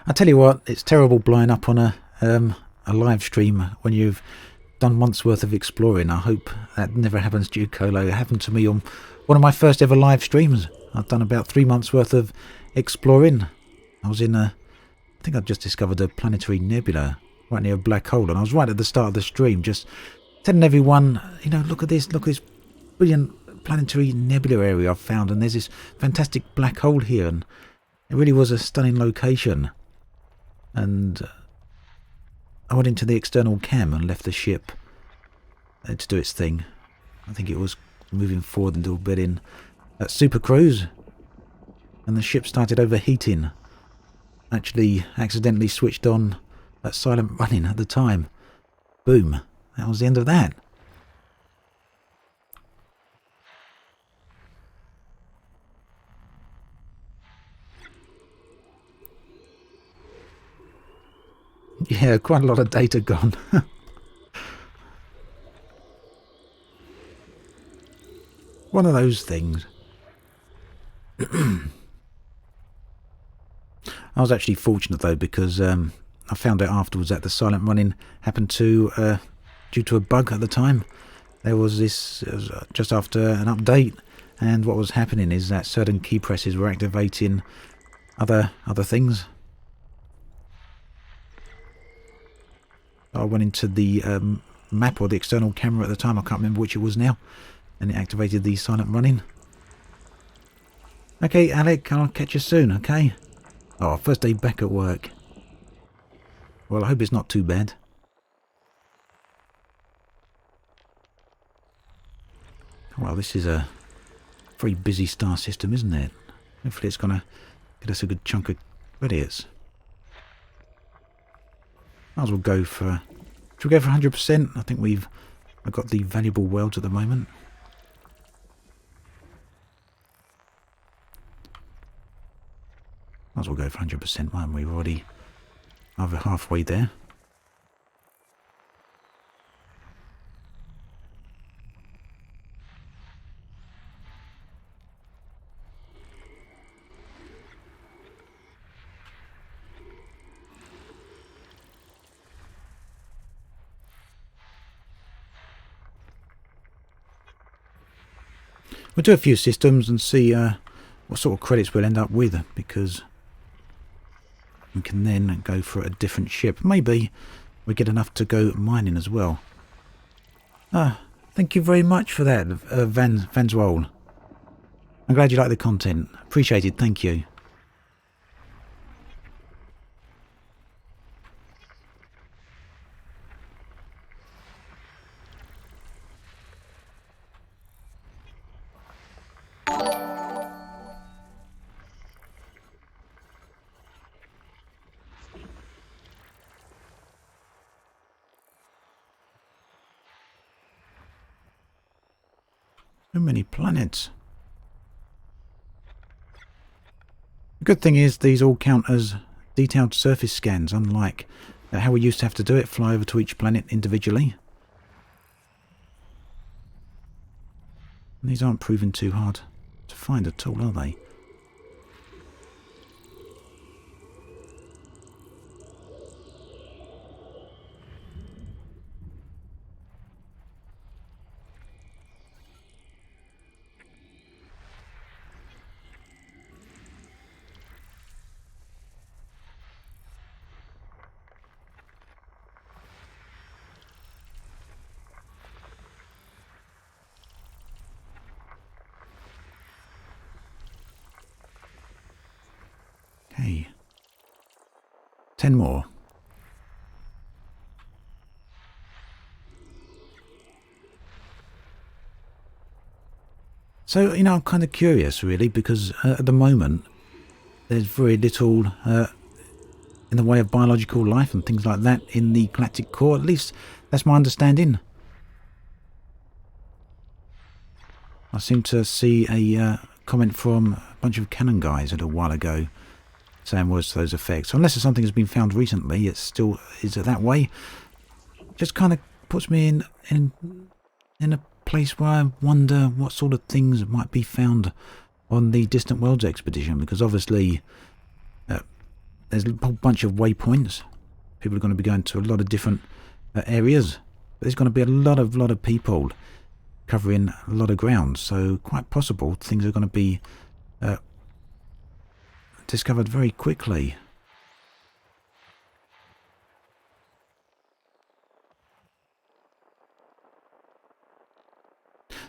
I tell you what, it's terrible blowing up on a live stream when you've done months worth of exploring. I hope that never happens to you, Colo. It happened to me on one of my first ever live streams. I've done about 3 months worth of exploring. I was in I think I'd just discovered a planetary nebula right near a black hole, and I was right at the start of the stream just telling everyone, you know, look at this brilliant planetary nebula area I've found, and there's this fantastic black hole here, and it really was a stunning location. And I went into the external cam and left the ship to do its thing. I think it was moving forward a little bit in super cruise, and the ship started overheating. Actually accidentally switched on silent running at the time. Boom. That was the end of that. Yeah, quite a lot of data gone. One of those things. I was actually fortunate though, because I found out afterwards that the silent running happened to due to a bug at the time. There was this just after an update, and what was happening is that certain key presses were activating other things. I went into the map or the external camera at the time, I can't remember which it was now, and it activated the silent running. Okay, Alec, I'll catch you soon, okay? Oh, first day back at work. Well, I hope it's not too bad. Well, this is a very busy star system, isn't it? Hopefully it's going to get us a good chunk of credits. Might as well go for... Should we go for 100%? I think I've got the valuable worlds at the moment. Might as well go for 100%, mightn't we? We're already over halfway there. We'll do a few systems and see what sort of credits we'll end up with, because we can then go for a different ship. Maybe we get enough to go mining as well. Thank you very much for that, Vanswold. I'm glad you like the content. Appreciated, thank you. So many planets. The good thing is these all count as detailed surface scans, unlike how we used to have to do it, fly over to each planet individually. And these aren't proving too hard to find at all, are they? 10 more. So, you know, I'm kind of curious, really, because at the moment, there's very little in the way of biological life and things like that in the galactic core. At least, that's my understanding. I seem to see a comment from a bunch of Canon guys a little while ago saying words to those effects. So unless something has been found recently, it still is that way. Just kind of puts me in a place where I wonder what sort of things might be found on the Distant Worlds expedition, because obviously there's a whole bunch of waypoints. People are going to be going to a lot of different areas. But there's going to be a lot of people covering a lot of ground, so quite possible things are going to be discovered very quickly.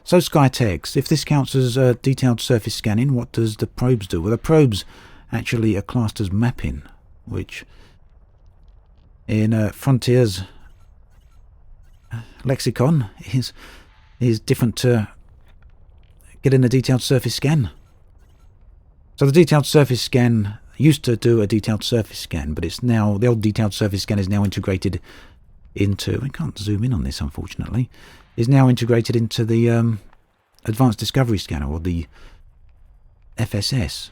So Skytex, if this counts as detailed surface scanning, what does the probes do? Well, the probes actually are classed as mapping, which in Frontiers lexicon is different to getting a detailed surface scan. So the detailed surface scan used to do a detailed surface scan, but it's now, the old detailed surface scan is now integrated into, I can't zoom in on this unfortunately, is now integrated into the Advanced Discovery Scanner, or the FSS.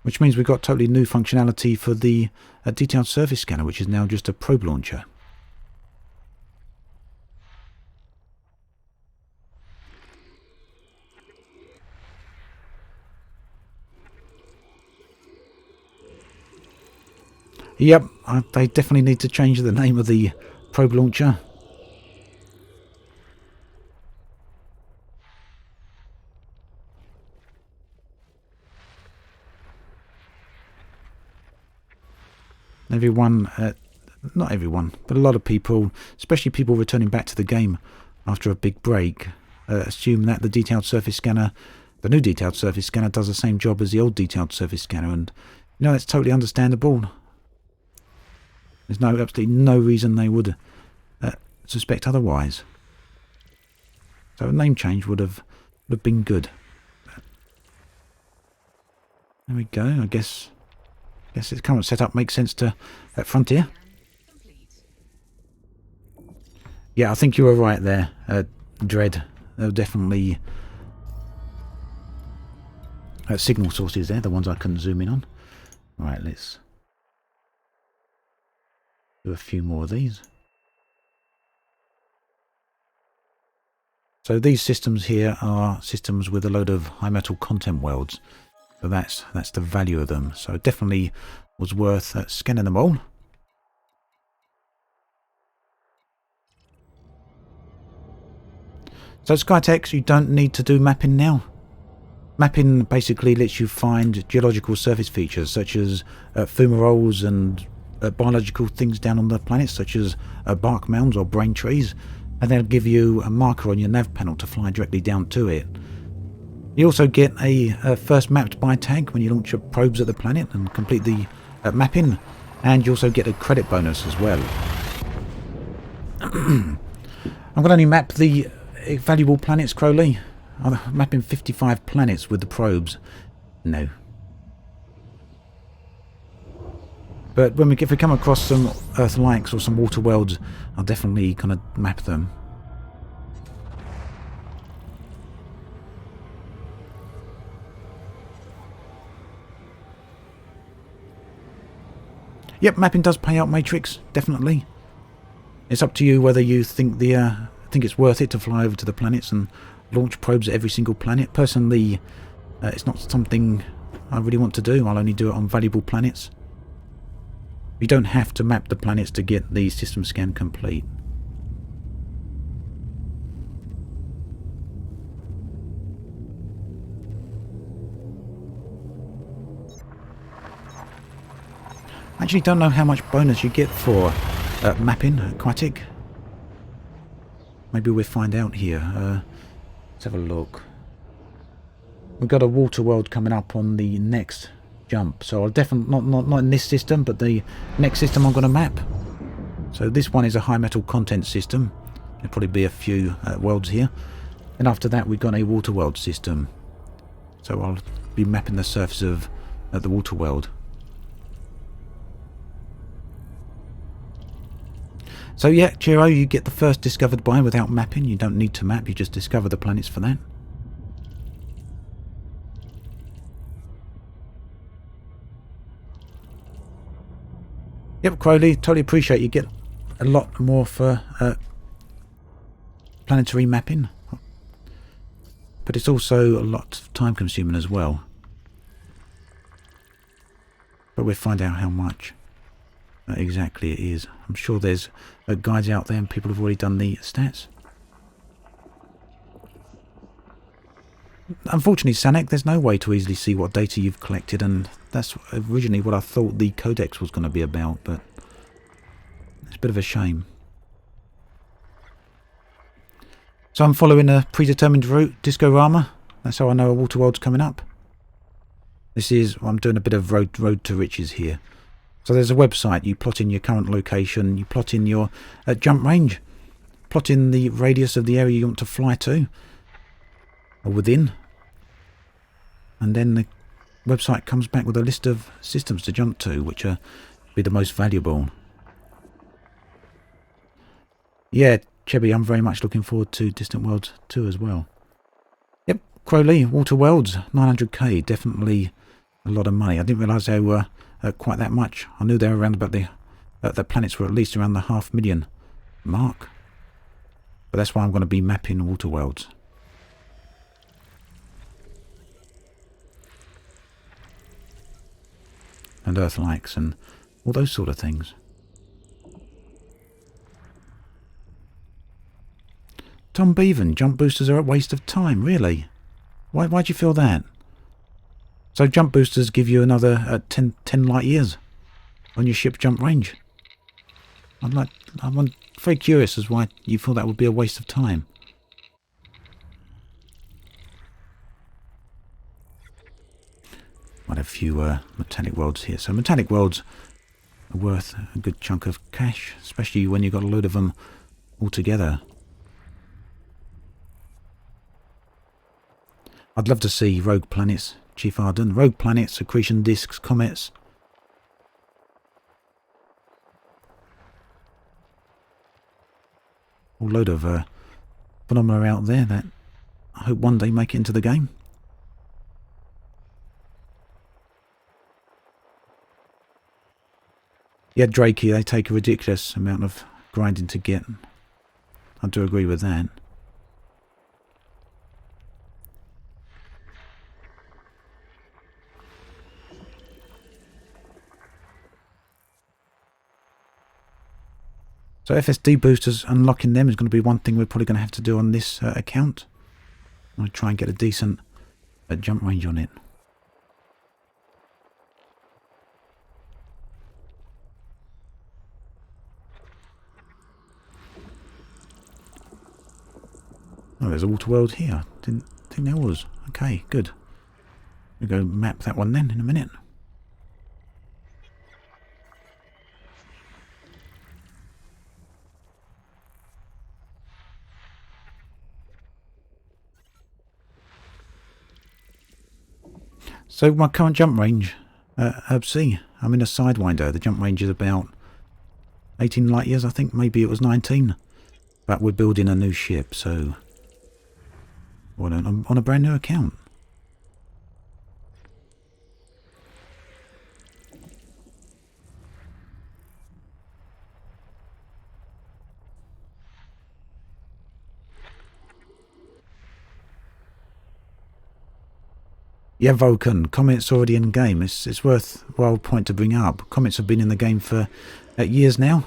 Which means we've got totally new functionality for the detailed surface scanner, which is now just a probe launcher. Yep, they definitely need to change the name of the probe launcher. Everyone, not everyone, but a lot of people, especially people returning back to the game after a big break, assume that the detailed surface scanner, the new detailed surface scanner, does the same job as the old detailed surface scanner, and you know, that's totally understandable. There's absolutely no reason they would suspect otherwise. So a name change would have been good. There we go. I guess its current setup makes sense to Frontier. Yeah, I think you were right there, Dread. There were definitely signal sources there, the ones I couldn't zoom in on. Right, let's do a few more of these. So these systems here are systems with a load of high metal content worlds. So that's the value of them. So it definitely was worth scanning them all. So Skytex, you don't need to do mapping now. Mapping basically lets you find geological surface features such as fumaroles and biological things down on the planet, such as bark mounds or brain trees, and they'll give you a marker on your nav panel to fly directly down to it. You also get a first mapped by tag when you launch your probes at the planet and complete the mapping, and you also get a credit bonus as well. I'm going to only map the valuable planets, Crowley. I'm mapping 55 planets with the probes. No. But if we come across some Earth-likes or some water worlds, I'll definitely kind of map them. Yep, mapping does pay out, Matrix, definitely. It's up to you whether you think think it's worth it to fly over to the planets and launch probes at every single planet. Personally, it's not something I really want to do. I'll only do it on valuable planets. You don't have to map the planets to get the system scan complete. I actually don't know how much bonus you get for mapping aquatic. Maybe we'll find out here. Let's have a look. we've got a water world coming up on the next jump. So I'll definitely not in this system, but the next system I'm going to map. So this one is a high metal content system. There'll probably be a few worlds here. And after that we've got a water world system. So I'll be mapping the surface of the water world. So yeah, Chiro, you get the first discovered by without mapping. You don't need to map, you just discover the planets for that. Yep, Crowley, totally appreciate you get a lot more for planetary mapping. But it's also a lot time consuming as well. But we'll find out how much exactly it is. I'm sure there's guides out there and people have already done the stats. Unfortunately, Sanek, there's no way to easily see what data you've collected, and that's originally what I thought the codex was going to be about, but it's a bit of a shame. So I'm following a predetermined route, Discorama. That's how I know a water world's coming up. This is, I'm doing a bit of road to riches here. So there's a website, you plot in your current location, you plot in your jump range, plot in the radius of the area you want to fly to, or within, and then the website comes back with a list of systems to jump to, which are be the most valuable. Yeah, Chebby, I'm very much looking forward to Distant Worlds 2 as well. Yep, Crowley, Water Worlds, 900k, definitely a lot of money. I didn't realise they were quite that much. I knew they were around about the planets were at least around the 500,000 mark. But that's why I'm going to be mapping Water Worlds. And Earth-likes and all those sort of things. Tom Bevan, jump boosters are a waste of time, really? Why'd you feel that? So jump boosters give you another 10 light years on your ship's jump range. I'm very curious as why you feel that would be a waste of time. Might have a few metallic worlds here. So metallic worlds are worth a good chunk of cash, especially when you've got a load of them all together. I'd love to see rogue planets, Chief Arden. Rogue planets, accretion disks, comets. A load of phenomena out there that I hope one day make it into the game. Yeah, Drakey, they take a ridiculous amount of grinding to get. I do agree with that. So FSD boosters, unlocking them is going to be one thing we're probably going to have to do on this account. I'm going to try and get a decent jump range on it. Oh, there's a water world here. Didn't think there was. Okay, good. We'll go map that one then in a minute. So my current jump range, Herb C. I'm in a Sidewinder. The jump range is about 18 light years, I think. Maybe it was 19. But we're building a new ship, so on a brand new account. Yeah, Vulcan, Comet's already in game. It's worthwhile point to bring up. Comets have been in the game for years now.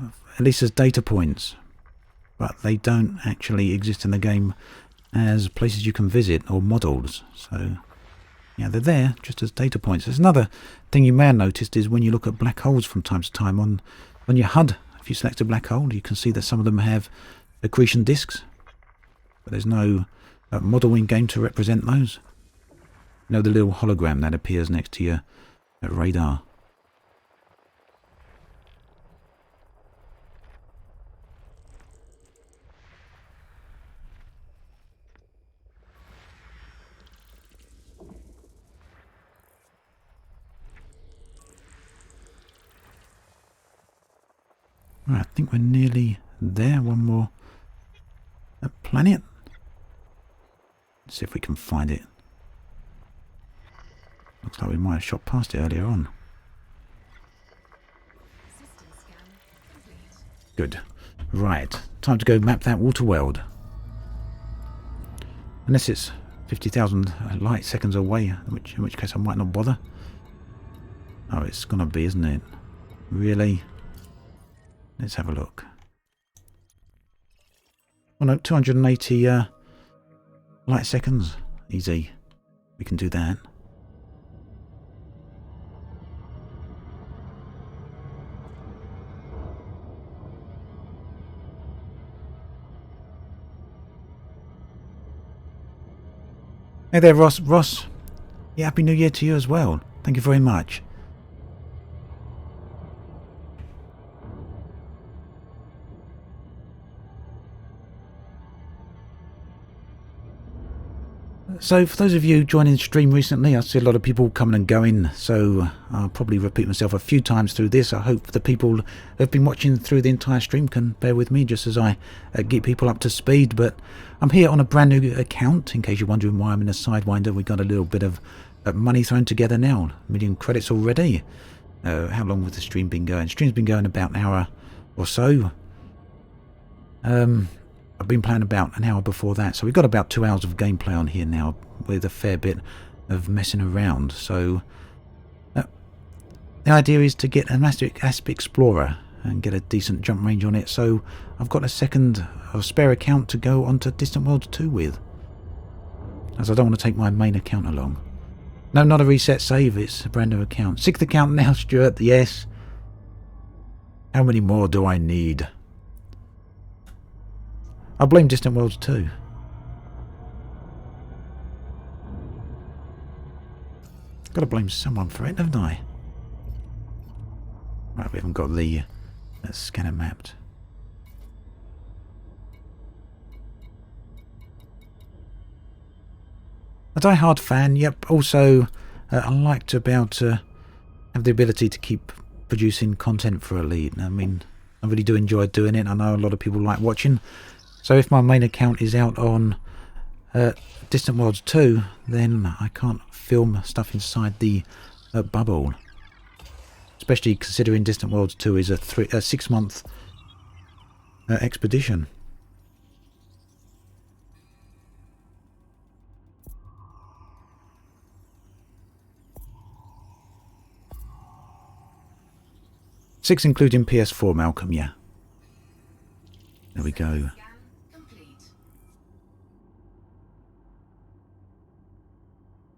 At least as data points. But they don't actually exist in the game as places you can visit or models. So, yeah, they're there just as data points. There's another thing you may have noticed is when you look at black holes from time to time on your HUD. If you select a black hole, you can see that some of them have accretion disks. But there's no model in game to represent those. You know, the little hologram that appears next to your radar. Right, I think we're nearly there. One more planet. Let's see if we can find it. Looks like we might have shot past it earlier on. Good. Right, time to go map that water world. Unless it's 50,000 light seconds away, in which case I might not bother. Oh, it's gonna be, isn't it? Really? Let's have a look. Oh no, 280 light seconds. Easy. We can do that. Hey there, Ross. Ross, yeah, Happy New Year to you as well. Thank you very much. So for those of you joining the stream recently, I see a lot of people coming and going, so I'll probably repeat myself a few times through this. I hope the people who have been watching through the entire stream can bear with me just as I get people up to speed. But I'm here on a brand new account, in case you're wondering why I'm in a Sidewinder. We got a little bit of money thrown together now, 1 million credits already. How long has the stream been going? The stream's been going about an hour or so. I've been playing about an hour before that, so we've got about 2 hours of gameplay on here now with a fair bit of messing around. So the idea is to get an Asp Explorer and get a decent jump range on it, so I've got a second spare account to go onto Distant Worlds 2 with, as I don't want to take my main account along. No, not a reset save, it's a brand new account. 6th account now, Stuart, yes. How many more do I need? I blame Distant Worlds 2. Got to blame someone for it, haven't I? Right, we haven't got the scanner mapped. A die-hard fan, yep. Also, I like to be able to have the ability to keep producing content for Elite. I mean, I really do enjoy doing it. I know a lot of people like watching. So if my main account is out on Distant Worlds 2, then I can't film stuff inside the bubble. Especially considering Distant Worlds 2 is a 6-month expedition. Six including PS4, Malcolm, yeah. There we go.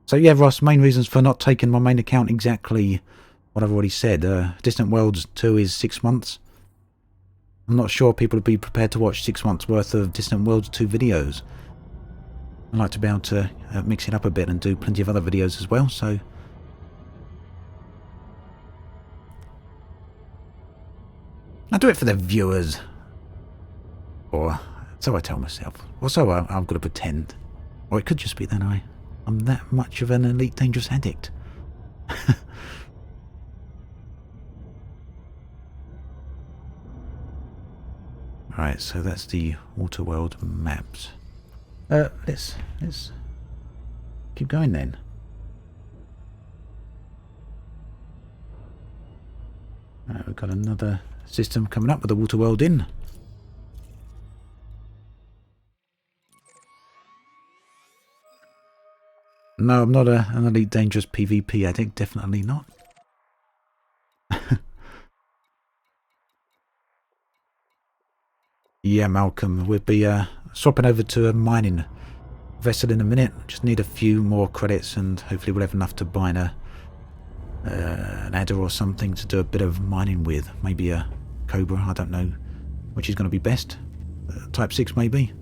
So yeah, Ross, main reasons for not taking my main account, exactly what I've already said. Distant Worlds 2 is 6 months. I'm not sure people would be prepared to watch 6 months worth of Distant Worlds 2 videos. I like to be able to mix it up a bit and do plenty of other videos as well, so... I do it for the viewers. Or so I tell myself. Or so I've got to pretend. Or it could just be that I'm that much of an Elite Dangerous addict. Right, so that's the water world mapped. Let's keep going then. Right, we've got another system coming up with the water world in. No, I'm not an Elite Dangerous PvP addict, definitely not. Yeah, Malcolm, we'll be swapping over to a mining vessel in a minute. Just need a few more credits and hopefully we'll have enough to buy an adder or something to do a bit of mining with. Maybe a Cobra, I don't know which is going to be best. Type 6 maybe.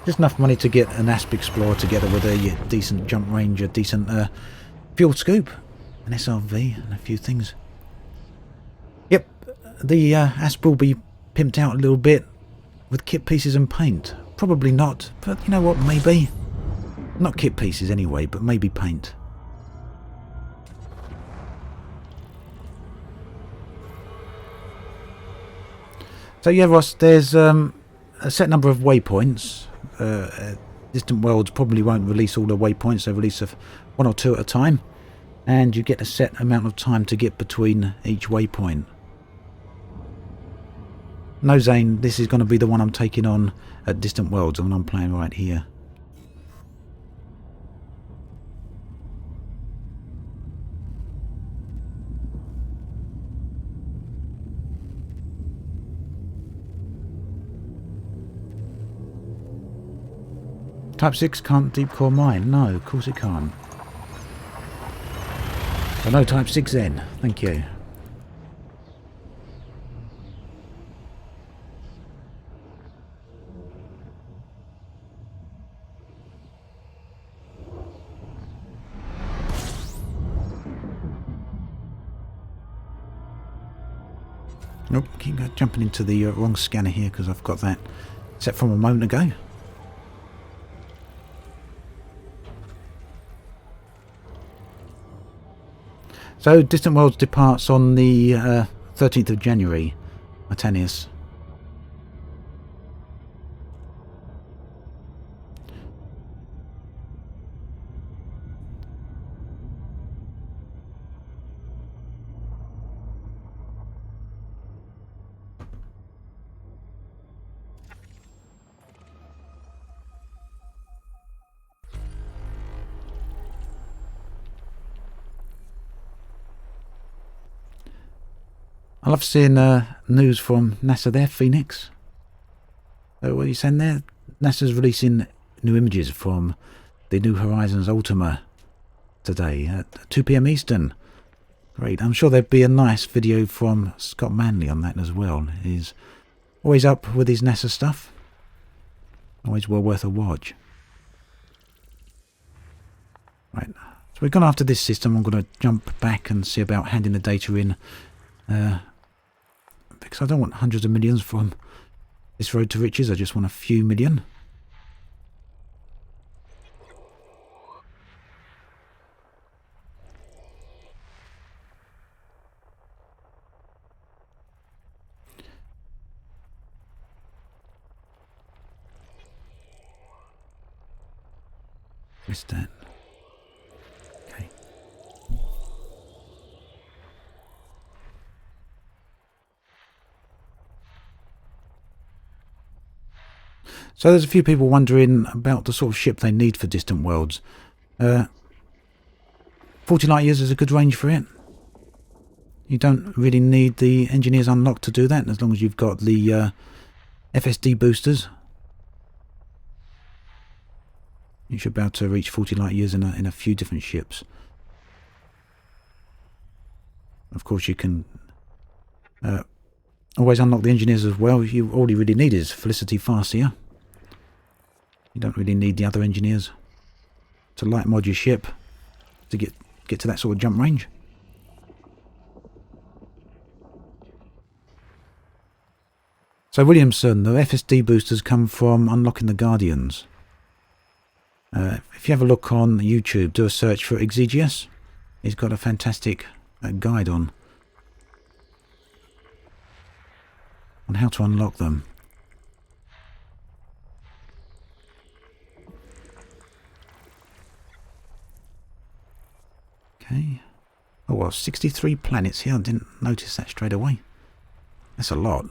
Just enough money to get an Asp Explorer together with a decent jump range, a decent fuel scoop, an SRV, and a few things. Yep, the Asp will be pimped out a little bit with kit pieces and paint. Probably not, but you know what, maybe. Not kit pieces anyway, but maybe paint. So yeah, Ross, there's a set number of waypoints. Distant Worlds probably won't release all the waypoints, they release one or two at a time, and you get a set amount of time to get between each waypoint. No, Zane, this is going to be the one I'm taking on at Distant Worlds, and I'm playing right here. Type 6 can't deep core mine. No, of course it can't. So no Type 6 then. Thank you. Nope, keep jumping into the wrong scanner here because I've got that set from a moment ago. So, Distant Worlds departs on the 13th of January, Atanius. I love seeing news from NASA there, Phoenix. What are you saying there? NASA's releasing new images from the New Horizons Ultima today at 2 PM Eastern. Great. I'm sure there'd be a nice video from Scott Manley on that as well. He's always up with his NASA stuff. Always well worth a watch. Right. So we've gone after this system. I'm going to jump back and see about handing the data in. Because I don't want hundreds of millions from this road to riches, I just want a few million. Where's that? Okay. So there's a few people wondering about the sort of ship they need for Distant Worlds. 40 light years is a good range for it. You don't really need the engineers unlocked to do that, as long as you've got the FSD boosters. You should be able to reach 40 light years in a few different ships. Of course, you can always unlock the engineers as well. All you really need is Felicity Farseer. You don't really need the other engineers to light mod your ship to get to that sort of jump range. So Williamson, the FSD boosters come from unlocking the Guardians. If you have a look on YouTube, do a search for Exegius. He's got a fantastic guide on how to unlock them. Okay. Oh well, 63 planets here. I didn't notice that straight away. That's a lot.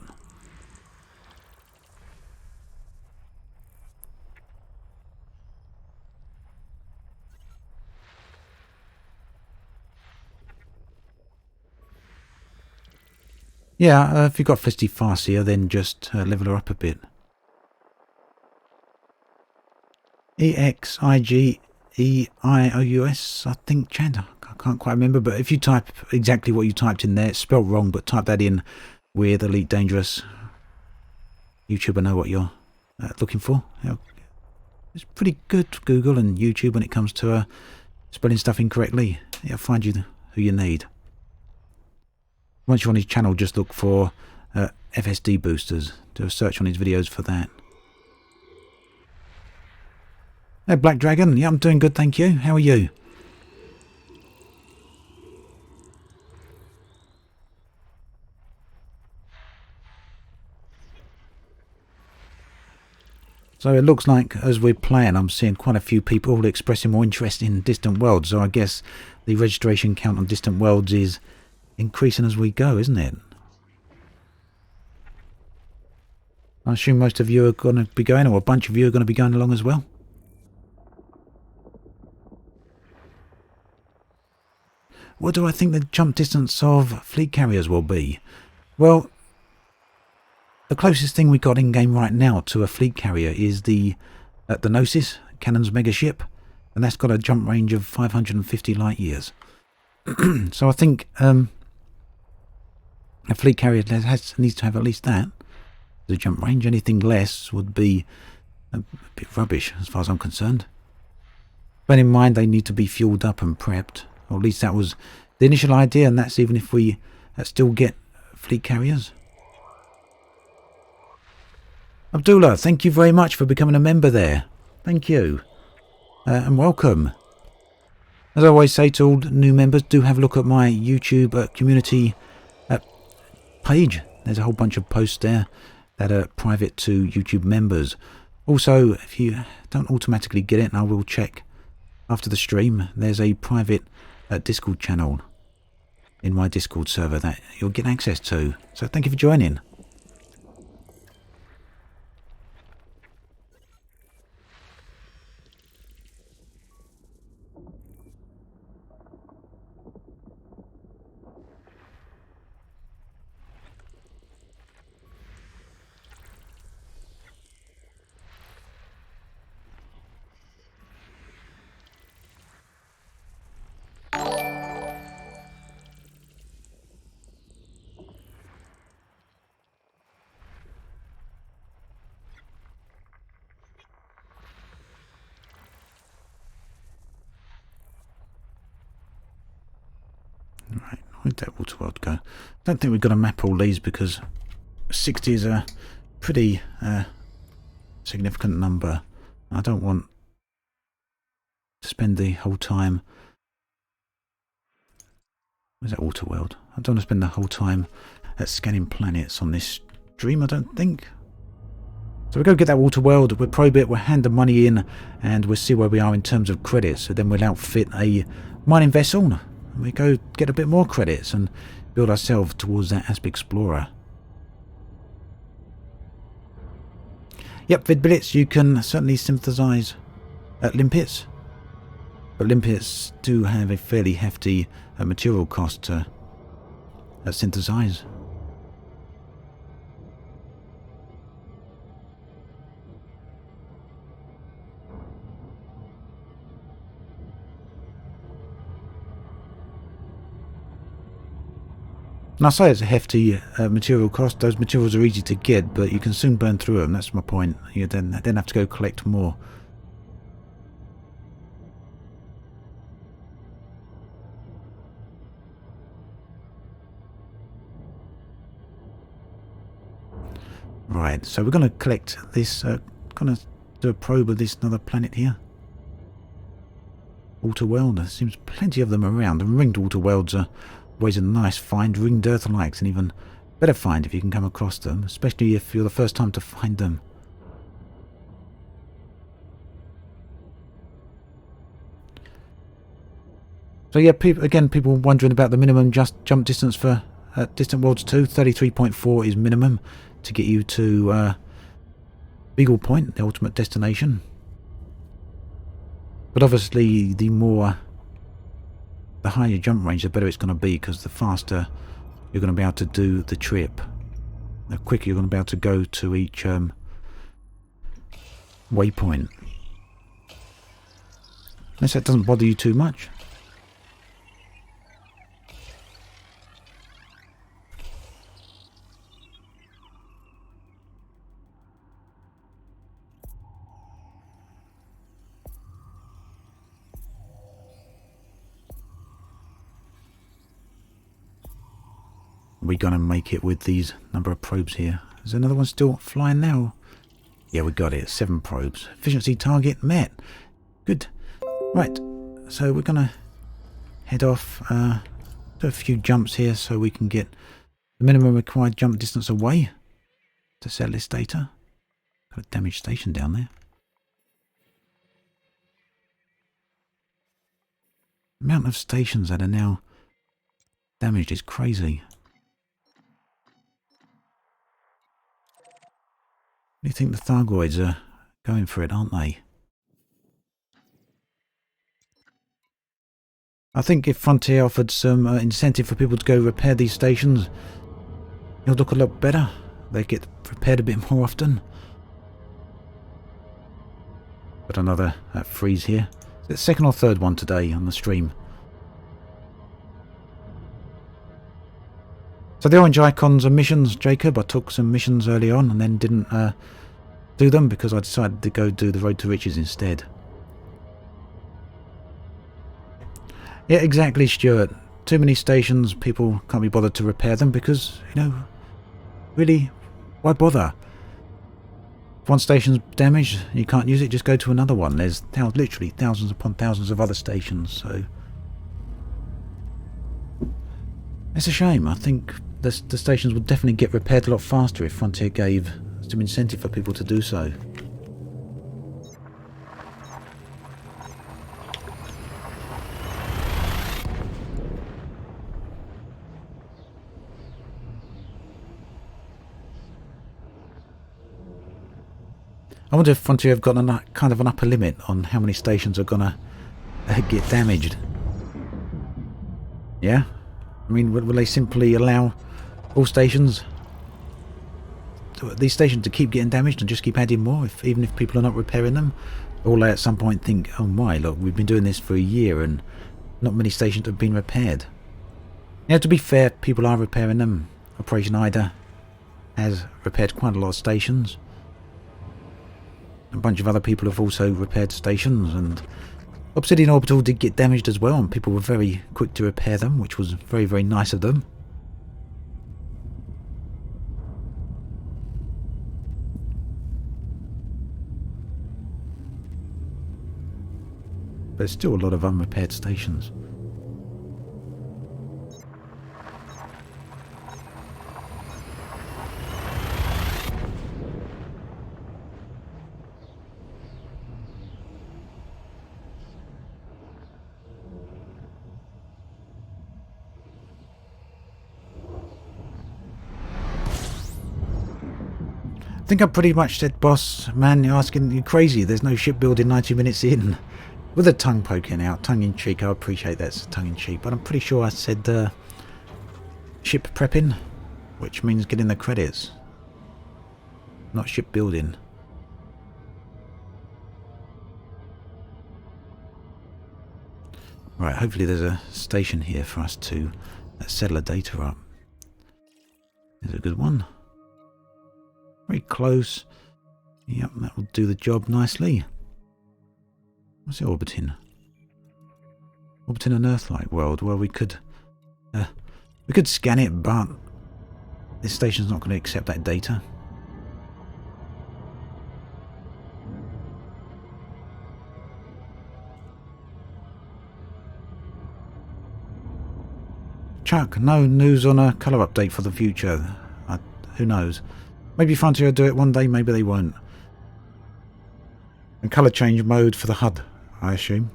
Yeah, if you've got Felicity Farseer, then just level her up a bit. EXIGEIOUS, I think, Chand. I can't quite remember, but if you type exactly what you typed in there, it's spelled wrong, but type that in with Elite Dangerous. YouTube will know what you're looking for. It's pretty good, Google and YouTube, when it comes to spelling stuff incorrectly. It'll find you who you need. Once you're on his channel, just look for FSD Boosters. Do a search on his videos for that. Hey, Black Dragon. Yeah, I'm doing good, thank you. How are you? So it looks like, as we're playing, I'm seeing quite a few people expressing more interest in Distant Worlds. So I guess the registration count on Distant Worlds is increasing as we go, isn't it? I assume most of you are going to be going, or a bunch of you are going to be going along as well. What do I think the jump distance of fleet carriers will be? Well, the closest thing we got in game right now to a fleet carrier is the Gnosis, Cannon's megaship, and that's got a jump range of 550 light years. So I think a fleet carrier needs to have at least that. The jump range. Anything less would be a bit rubbish as far as I'm concerned. Bear in mind they need to be fueled up and prepped, or at least that was the initial idea, and that's even if we still get fleet carriers. Abdullah, thank you very much for becoming a member there. Thank you. And welcome. As I always say to all new members, do have a look at my YouTube community page. There's a whole bunch of posts there that are private to YouTube members. Also, if you don't automatically get it, and I will check after the stream, there's a private Discord channel in my Discord server that you'll get access to. So thank you for joining. Right, where'd that water world go? I don't think we've got to map all these because 60 is a pretty significant number. I don't want to spend the whole time... Where's that water world? I don't want to spend the whole time scanning planets on this stream, I don't think. So we'll go get that water world, we'll probe it, we'll hand the money in, and we'll see where we are in terms of credits. So then we'll outfit a mining vessel, and we go get a bit more credits and build ourselves towards that Asp Explorer. Yep, VidBlitz, you can certainly synthesize limpets, but limpets do have a fairly hefty material cost to synthesize. And I say it's a hefty material cost. Those materials are easy to get, but you can soon burn through them. That's my point. You then have to go collect more. Right, so we're going to collect this, going to do a probe of this another planet here. Water world. There seems plenty of them around, and ringed water worlds are always a nice find. Ringed Earth-likes, and even better find if you can come across them, especially if you're the first time to find them. So yeah, people wondering about the minimum jump distance for Distant Worlds 2. 33.4 is minimum to get you to Beagle Point, the ultimate destination. But obviously, the higher your jump range, the better it's going to be, because the faster you're going to be able to do the trip, the quicker you're going to be able to go to each waypoint. Unless that doesn't bother you too much. we going to make it with these number of probes here? Is another one still flying now? Yeah, we got it. 7 probes. Efficiency target met. Good. Right, so we're going to head off, do a few jumps here so we can get the minimum required jump distance away to settle this data. Got a damaged station down there. The amount of stations that are now damaged is crazy. Do you think the Thargoids are going for it, aren't they? I think if Frontier offered some incentive for people to go repair these stations, it'll look a lot better. They get repaired a bit more often. Got another freeze here. Is it the second or third one today on the stream? So the orange icons are missions, Jacob. I took some missions early on and then didn't do them because I decided to go do the Road to Riches instead. Yeah, exactly, Stuart. Too many stations, people can't be bothered to repair them because, you know, really, why bother? If one station's damaged, you can't use it, just go to another one. There's literally thousands upon thousands of other stations, so... It's a shame. I think the stations would definitely get repaired a lot faster if Frontier gave some incentive for people to do so. I wonder if Frontier have got a kind of an upper limit on how many stations are gonna get damaged. Yeah? I mean, will they simply allow all stations, these stations, to keep getting damaged and just keep adding more, even if people are not repairing them? Or will they at some point think, oh my, look, we've been doing this for a year and not many stations have been repaired. Yeah, to be fair, people are repairing them. Operation Ida has repaired quite a lot of stations. A bunch of other people have also repaired stations, and Obsidian Orbital did get damaged as well, and people were very quick to repair them, which was very, very nice of them. But there's still a lot of unrepaired stations. I think I pretty much said, boss, man, you're asking, you crazy, there's no shipbuilding 90 minutes in. With a tongue poking out, tongue-in-cheek, I appreciate that's tongue-in-cheek, but I'm pretty sure I said ship prepping, which means getting the credits, not shipbuilding. Right, hopefully there's a station here for us to settle the data up. There's a good one. Very close. Yep, that will do the job nicely. What's it orbiting? Orbiting an Earth-like world. Well, we could scan it, but this station's not going to accept that data. Chuck, no news on a colour update for the future. Who knows? Maybe Frontier will do it one day, maybe they won't. And colour change mode for the HUD, I assume.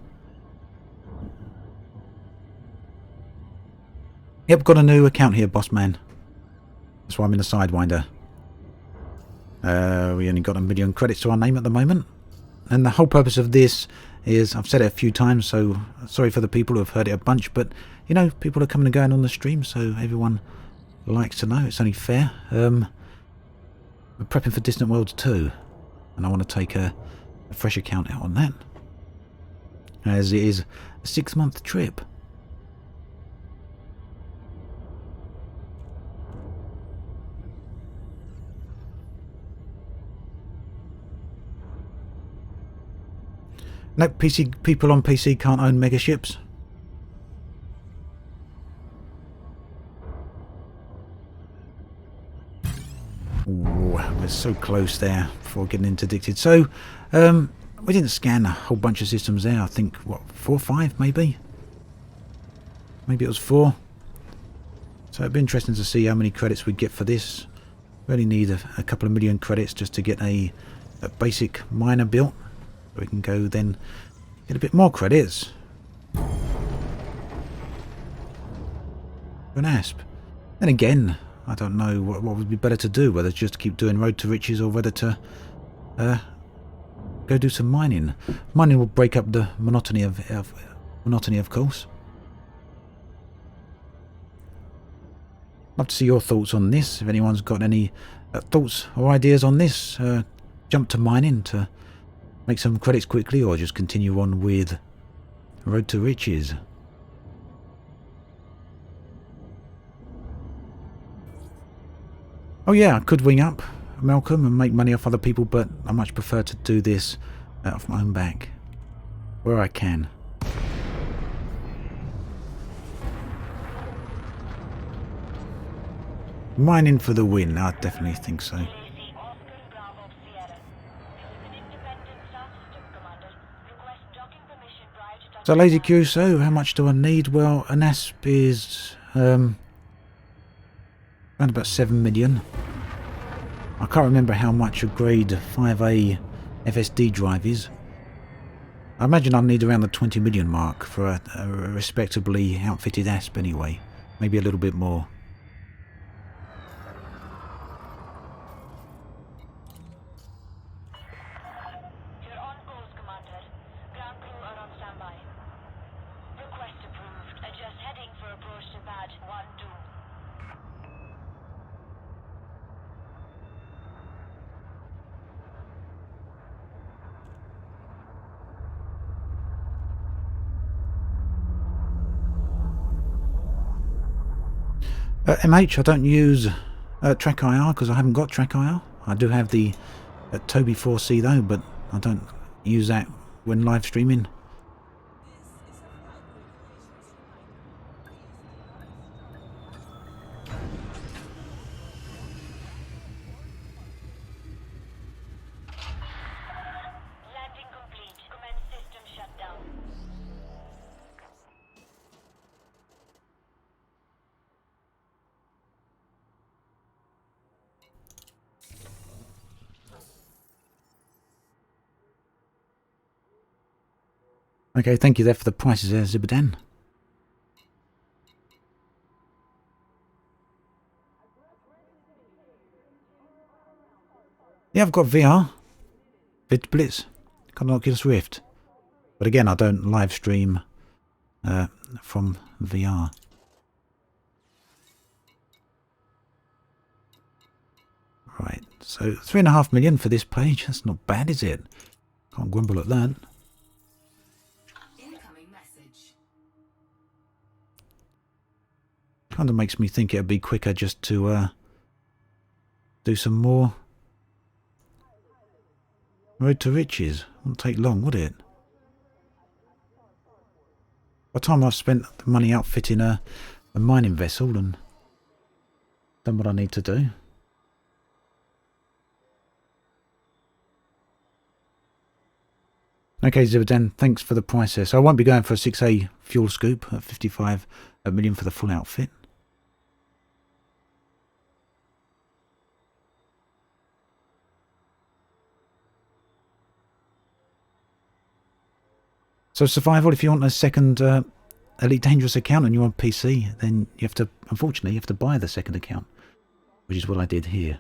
Yep, got a new account here, boss man. That's why I'm in the Sidewinder. We only got 1 million credits to our name at the moment. And the whole purpose of this is, I've said it a few times, so sorry for the people who have heard it a bunch, but, you know, people are coming and going on the stream, so everyone likes to know. It's only fair. We're prepping for Distant Worlds 2, and I want to take a fresh account out on that, as it is a 6-month trip. No, people on PC can't own megaships. we're so close there before getting interdicted. So, we didn't scan a whole bunch of systems there. I think, what, 4 or 5 maybe? Maybe it was 4. So it'd be interesting to see how many credits we get for this. We only need a couple of million credits just to get a basic miner built. So we can go then get a bit more credits. An asp. Then again, I don't know what would be better to do, whether just to keep doing Road to Riches or whether to go do some mining. Mining will break up the monotony of course. Love to see your thoughts on this. If anyone's got any thoughts or ideas on this, jump to mining to make some credits quickly, or just continue on with Road to Riches. Oh yeah, I could wing up Malcolm and make money off other people, but I much prefer to do this off my own back, where I can. Mining for the win, I definitely think so. So Lazy Q, so how much do I need? Well, an ASP is around about 7 million. I can't remember how much a grade 5A FSD drive is. I imagine I'll need around the 20 million mark for a respectably outfitted ASP anyway. Maybe a little bit more. MH, I don't use Track IR because I haven't got Track IR. I do have the Toby 4C though, but I don't use that when live streaming. Okay, thank you there for the prices there, Zibadan. Yeah, I've got VR. VidBlitz. Got an Oculus Rift. But again, I don't live stream from VR. Right, so 3.5 million for this page. That's not bad, is it? Can't grumble at that. Kind of makes me think it'd be quicker just to do some more Road to Riches. Wouldn't take long, would it? By the time I've spent the money outfitting a mining vessel and done what I need to do. Okay, Zibadan, thanks for the price there. So I won't be going for a 6A fuel scoop at 55 million for the full outfit. So survival, if you want a second Elite Dangerous account and you're on PC, then you have to, unfortunately, you have to buy the second account, which is what I did here.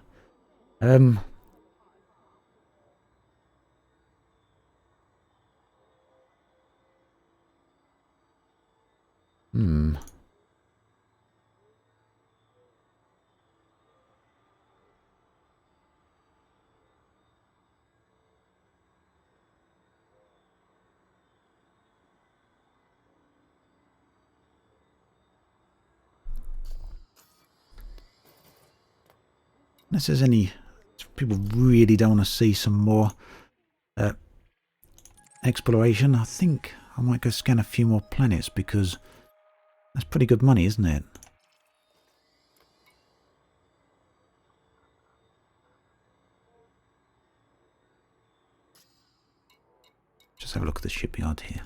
Unless there's any people really don't want to see some more exploration, I think I might go scan a few more planets because that's pretty good money, isn't it? have a look at the shipyard here.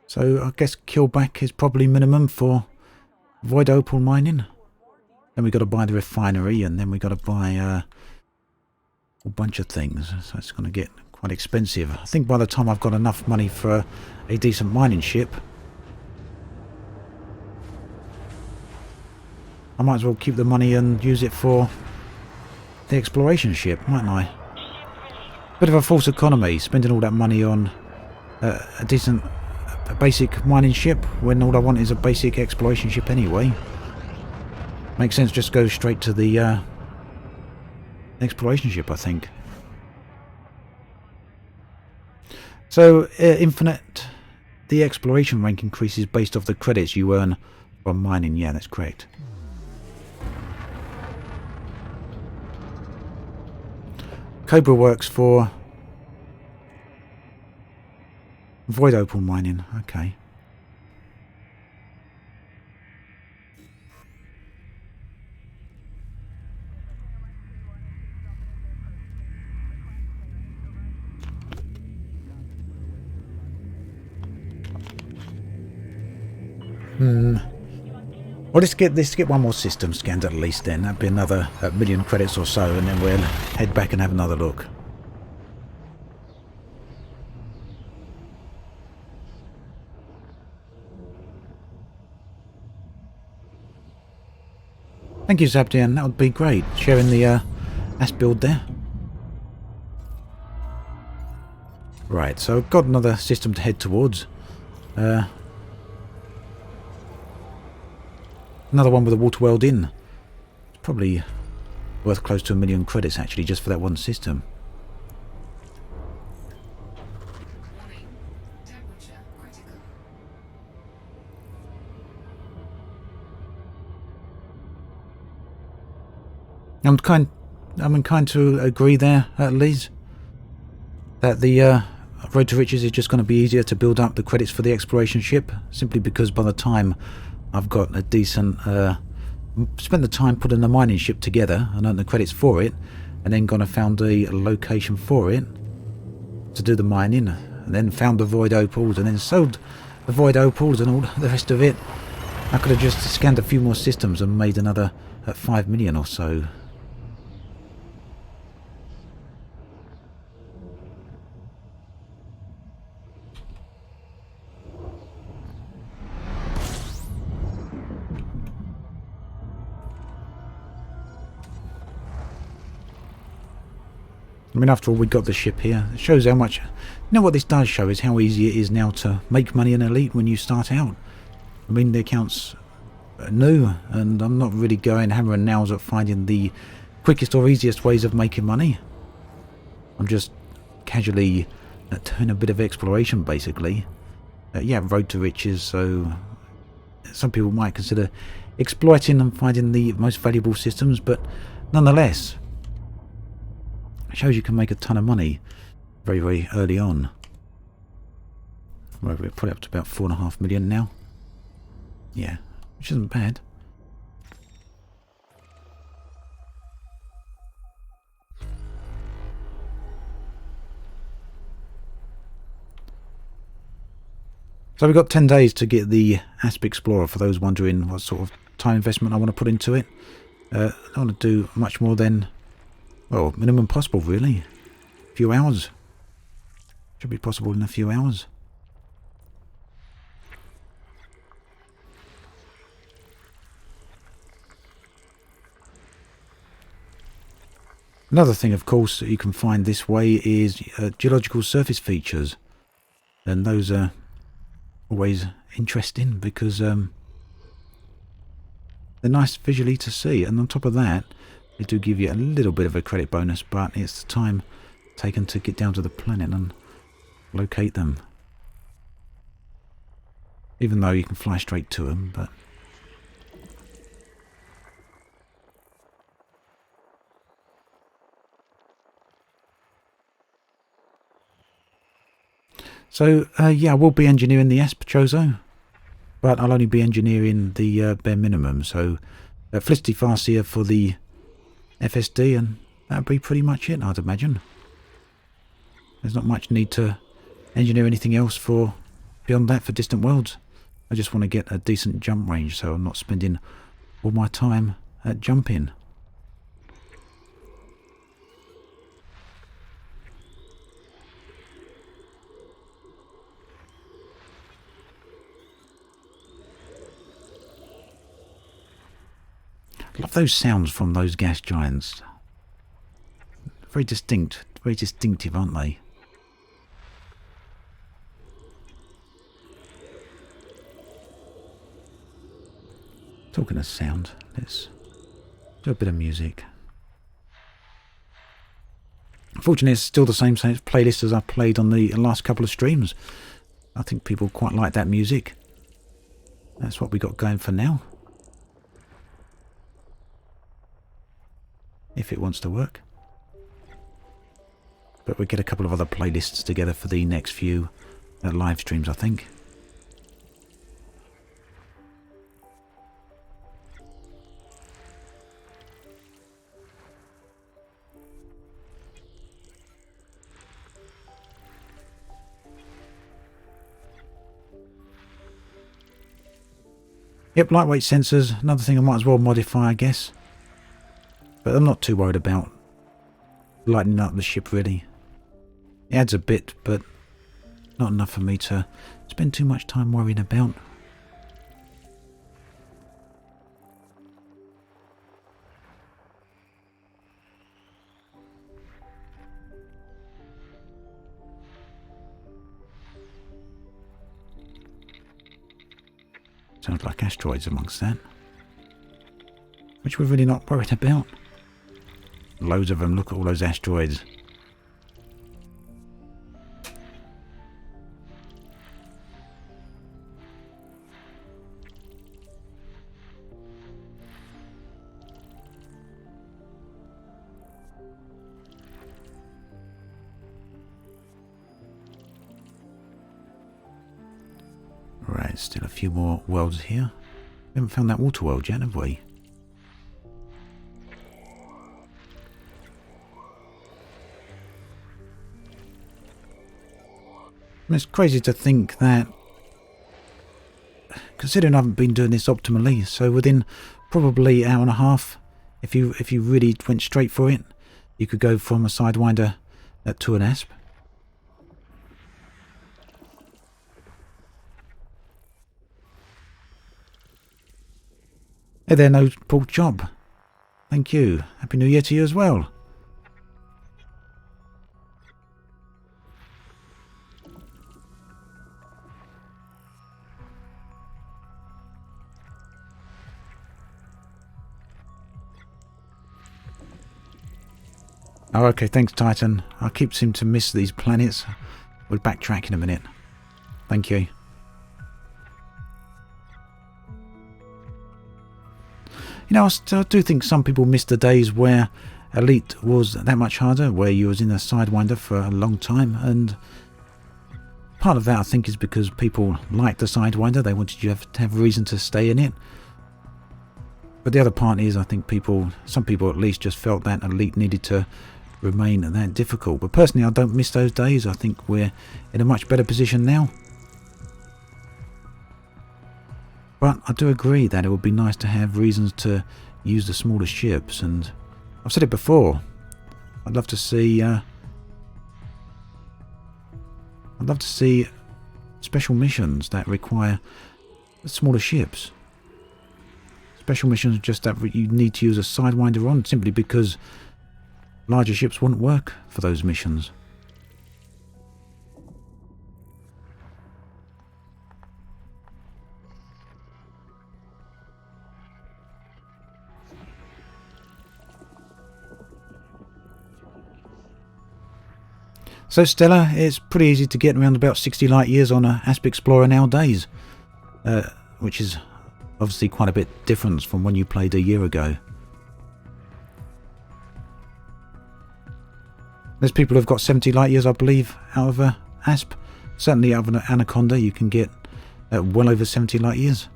So I guess Killback is probably minimum for Void Opal mining. Then we got to buy the refinery, and then we got to buy a whole bunch of things. So it's going to get quite expensive. I think by the time I've got enough money for a decent mining ship, I might as well keep the money and use it for the exploration ship, mightn't I? Bit of a false economy, spending all that money on a decent, a basic mining ship when all I want is a basic exploration ship anyway. Makes sense, just go straight to the exploration ship, I think. So, Infinite, the exploration rank increases based off the credits you earn from mining. Yeah, that's correct. Cobra works for Void Opal mining. Okay. Well, let's get one more system scanned at least then. That'd be another million credits or so, and then we'll head back and have another look. Thank you, Zabdian. That would be great. Sharing the AS build there. Right, so I've got another system to head towards. Another one with a water world in. It's probably worth close to 1 million credits actually, just for that one system. I'm inclined to agree there, Liz, that the Road to Riches is just going to be easier to build up the credits for the exploration ship, simply because by the time I've got a decent, spent the time putting the mining ship together and earned the credits for it, and then gone and found a location for it to do the mining, and then found the Void Opals, and then sold the Void Opals and all the rest of it. I could have just scanned a few more systems and made another 5 million or so. I mean, after all, we got the ship here. It shows how much... You know what this does show is how easy it is now to make money in Elite when you start out. I mean, the account's new, and I'm not really going hammer and nails at finding the quickest or easiest ways of making money. I'm just casually doing a bit of exploration, basically. Yeah, Road to Riches, so some people might consider exploiting and finding the most valuable systems, but nonetheless... It shows you can make a ton of money very, very early on. Well, we're probably up to about 4.5 million now. Yeah, which isn't bad. So we've got 10 days to get the Asp Explorer, for those wondering what sort of time investment I want to put into it. I don't want to do much more than... well, minimum possible, really. A few hours. Should be possible in a few hours. Another thing, of course, that you can find this way is geological surface features. And those are always interesting because they're nice visually to see. And on top of that, they do give you a little bit of a credit bonus, but it's the time taken to get down to the planet and locate them. Even though you can fly straight to them, but... So, yeah, I will be engineering the Asp Chozo, but I'll only be engineering the bare minimum. So, Felicity Farseer for the FSD, and that'll be pretty much it, I'd imagine. There's not much need to engineer anything else for beyond that for Distant Worlds. I just want to get a decent jump range, so I'm not spending all my time at jumping. I love those sounds from those gas giants. Very distinct, very distinctive, aren't they? Talking of sound, let's do a bit of music. Unfortunately, it's still the same playlist as I played on the last couple of streams. I think people quite like that music. That's what we got going for now. If it wants to work. But we'll get a couple of other playlists together for the next few live streams, I think. Yep, lightweight sensors, another thing I might as well modify, I guess. But I'm not too worried about lightening up the ship, really. It adds a bit, but not enough for me to spend too much time worrying about. Sounds like asteroids amongst that, which we're really not worried about. Loads of them, look at all those asteroids. Right, still a few more worlds here. We haven't found that water world yet, have we? And it's crazy to think that, considering I haven't been doing this optimally, so within probably an hour and a half, if you really went straight for it, you could go from a Sidewinder to an Asp. Hey there, no pork job. Thank you. Happy New Year to you as well. Oh, okay, thanks, Titan. I keep seeming to miss these planets. We'll backtrack in a minute. Thank you. You know, I still do think some people miss the days where Elite was that much harder, where you was in a Sidewinder for a long time, and part of that I think is because people liked the Sidewinder, they wanted you to have a reason to stay in it. But the other part is I think some people at least just felt that Elite needed to remain that difficult. But personally I don't miss those days. I think we're in a much better position now. But I do agree that it would be nice to have reasons to use the smaller ships, and I've said it before, I'd love to see special missions that require smaller ships. Special missions just that you need to use a Sidewinder on, simply because larger ships wouldn't work for those missions. So Stella, it's pretty easy to get around about 60 light years on a Asp Explorer nowadays, which is obviously quite a bit different from when you played a year ago. There's people who've got 70 light years, I believe, out of Asp. Certainly out of an Anaconda you can get well over 70 light years.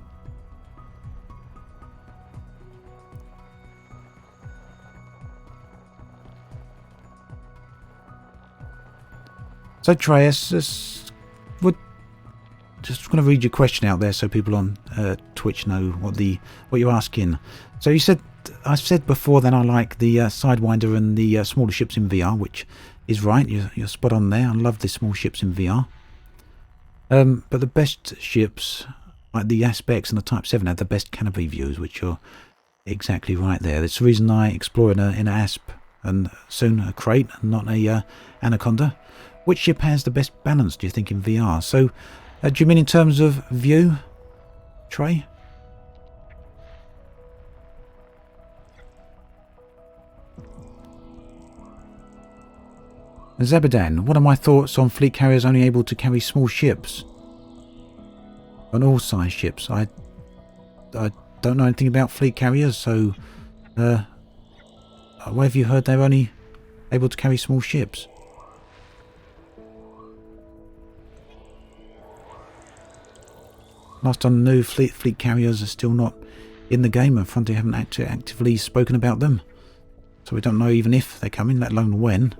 So Treyas, would just going to read your question out there so people on Twitch know what you're asking. So you said, I've said before that I like the Sidewinder and the smaller ships in VR, which is right. You're spot on there. I love the small ships in VR. But the best ships, like the Aspects and the Type 7, have the best canopy views, which are exactly right there. That's the reason I explore in an Asp and soon a Crate and not a Anaconda. Which ship has the best balance, do you think, in VR? So, do you mean in terms of view, Trey? Zebadan, what are my thoughts on fleet carriers only able to carry small ships? On all size ships. I don't know anything about fleet carriers, so where have you heard they're only able to carry small ships? Last I knew, fleet carriers are still not in the game, and Frontier haven't actively spoken about them. So we don't know even if they're coming, let alone when.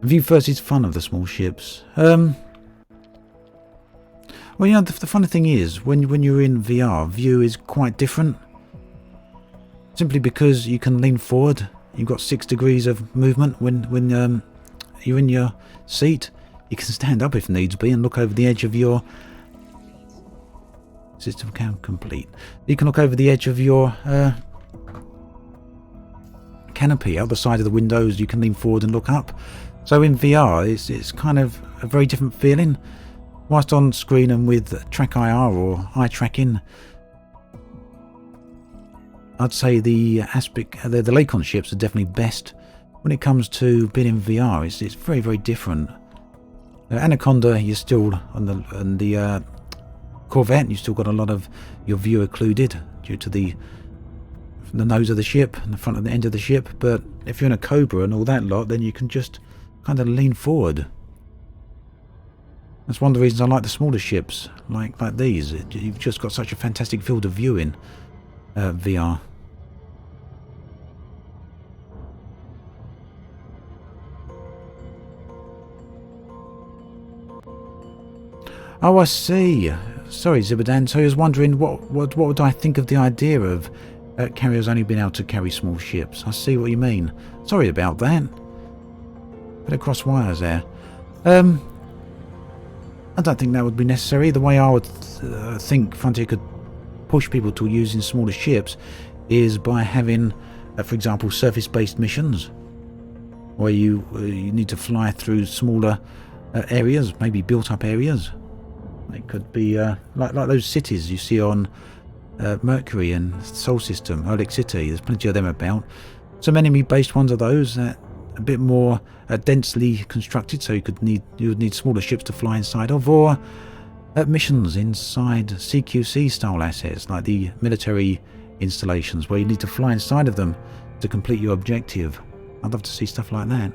View first is fun of the small ships. Well, you know, the funny thing is, when you're in VR, view is quite different. Simply because you can lean forward. You've got 6 degrees of movement when you're in your seat. You can stand up if needs be and look over the edge of your system complete. You can look over the edge of your canopy. Out the side of the windows, you can lean forward and look up. So in VR, it's kind of a very different feeling. Whilst on screen and with Track IR or eye tracking, I'd say the Lakon ships are definitely best. When it comes to being in VR, it's very, very different. Anaconda, you're still on the Corvette, you've still got a lot of your view occluded due to the nose of the ship and the front of the end of the ship. But if you're in a Cobra and all that lot, then you can just kind of lean forward. That's one of the reasons I like the smaller ships, like these. You've just got such a fantastic field of view in VR. Oh, I see. Sorry, Zibadan. So I was wondering what would I think of the idea of carriers only being able to carry small ships. I see what you mean. Sorry about that. Put across wires there. I don't think that would be necessary. The way I would think Frontier could push people to using smaller ships is by having, for example, surface-based missions where you need to fly through smaller areas, maybe built-up areas. It could be like those cities you see on Mercury and Sol System, Oleg City. There's plenty of them about. Some enemy-based ones are those that a bit more densely constructed, so you would need smaller ships to fly inside of, or missions inside CQC style assets like the military installations where you need to fly inside of them to complete your objective. I'd love to see stuff like that.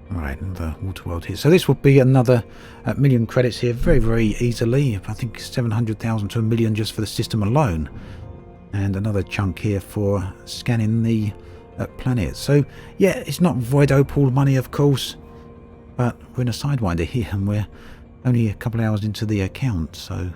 Right, another water world here. So this will be another million credits here very, very easily. I think 700,000 to a million just for the system alone. And another chunk here for scanning the planet. So, yeah, it's not Void Opal money, of course. But we're in a Sidewinder here and we're only a couple of hours into the account, so...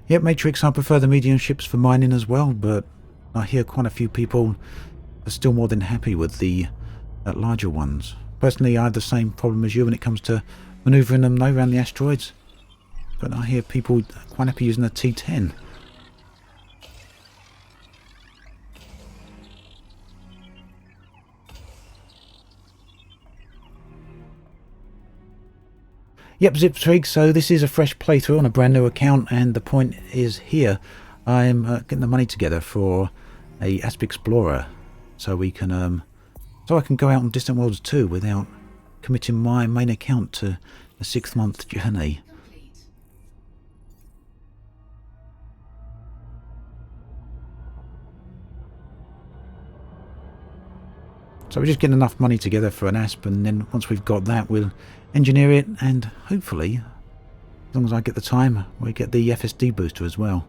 Yep, Matrix, I prefer the medium ships for mining as well, but I hear quite a few people are still more than happy with the larger ones. Personally, I have the same problem as you when it comes to manoeuvring them around the asteroids, but I hear people quite happy using a T10. Yep, Ziptrig, so this is a fresh playthrough on a brand new account, and the point is here I'm getting the money together for a Asp Explorer, so we can so I can go out on Distant Worlds 2 without committing my main account to a 6-month journey. So we're just getting enough money together for an Asp, and then once we've got that, we'll engineer it, and hopefully, as long as I get the time, we'll get the FSD booster as well.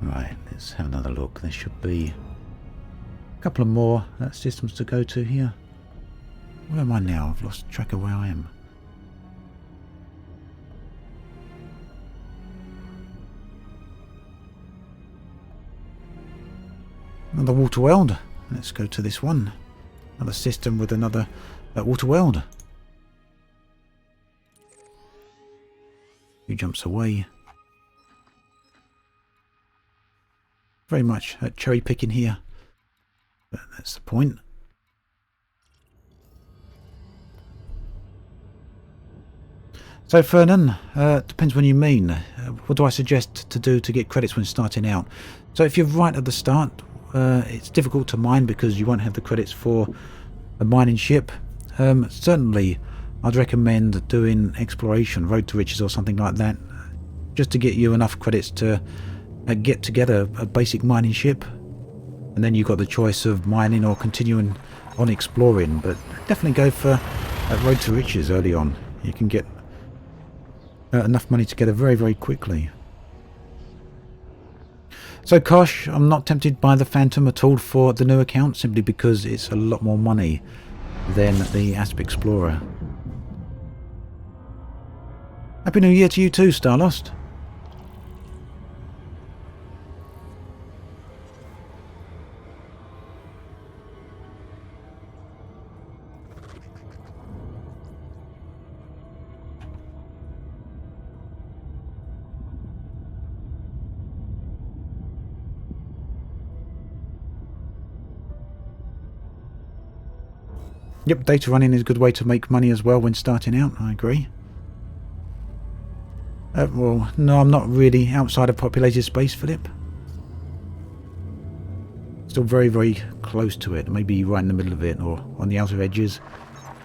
Right, let's have another look. There should be a couple of more systems to go to here. Where am I now? I've lost track of where I am. Another water world. Let's go to this one. Another system with another water world. He jumps away. Very much cherry picking here, but that's the point. So Fernan, depends when you mean. What do I suggest to do to get credits when starting out? So if you're right at the start, it's difficult to mine because you won't have the credits for a mining ship. Certainly I'd recommend doing exploration, Road to Riches or something like that, just to get you enough credits to get together a basic mining ship, and then you've got the choice of mining or continuing on exploring. But definitely go for Road to Riches early on. You can get enough money together very, very quickly. So Kosh, I'm not tempted by the Phantom at all for the new account, simply because it's a lot more money than the Asp Explorer. Happy New Year to you too, Starlost. Yep, data running is a good way to make money as well when starting out, I agree. Well, no, I'm not really outside of populated space, Philip. Still very, very close to it, maybe right in the middle of it or on the outer edges.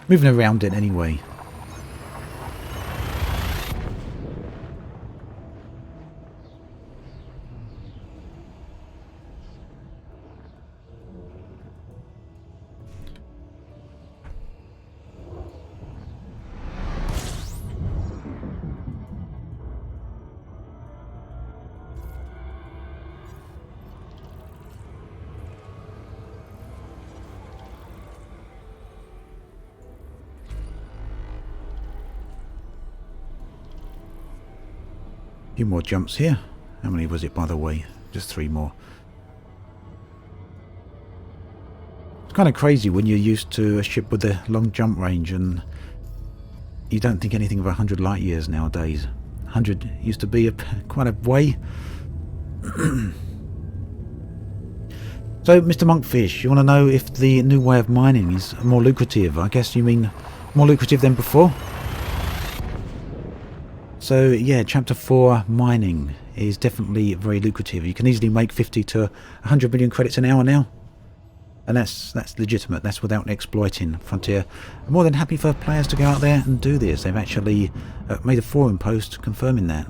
Moving around it anyway. Few more jumps here. How many was it, by the way? Just 3 more. It's kind of crazy when you're used to a ship with a long jump range and you don't think anything of 100 light years nowadays. 100 used to be quite a way. So, Mr. Monkfish, you want to know if the new way of mining is more lucrative? I guess you mean more lucrative than before? So yeah, Chapter 4 mining is definitely very lucrative. You can easily make 50 to 100 million credits an hour now. And that's legitimate. That's without exploiting. Frontier are more than happy for players to go out there and do this. They've actually made a forum post confirming that.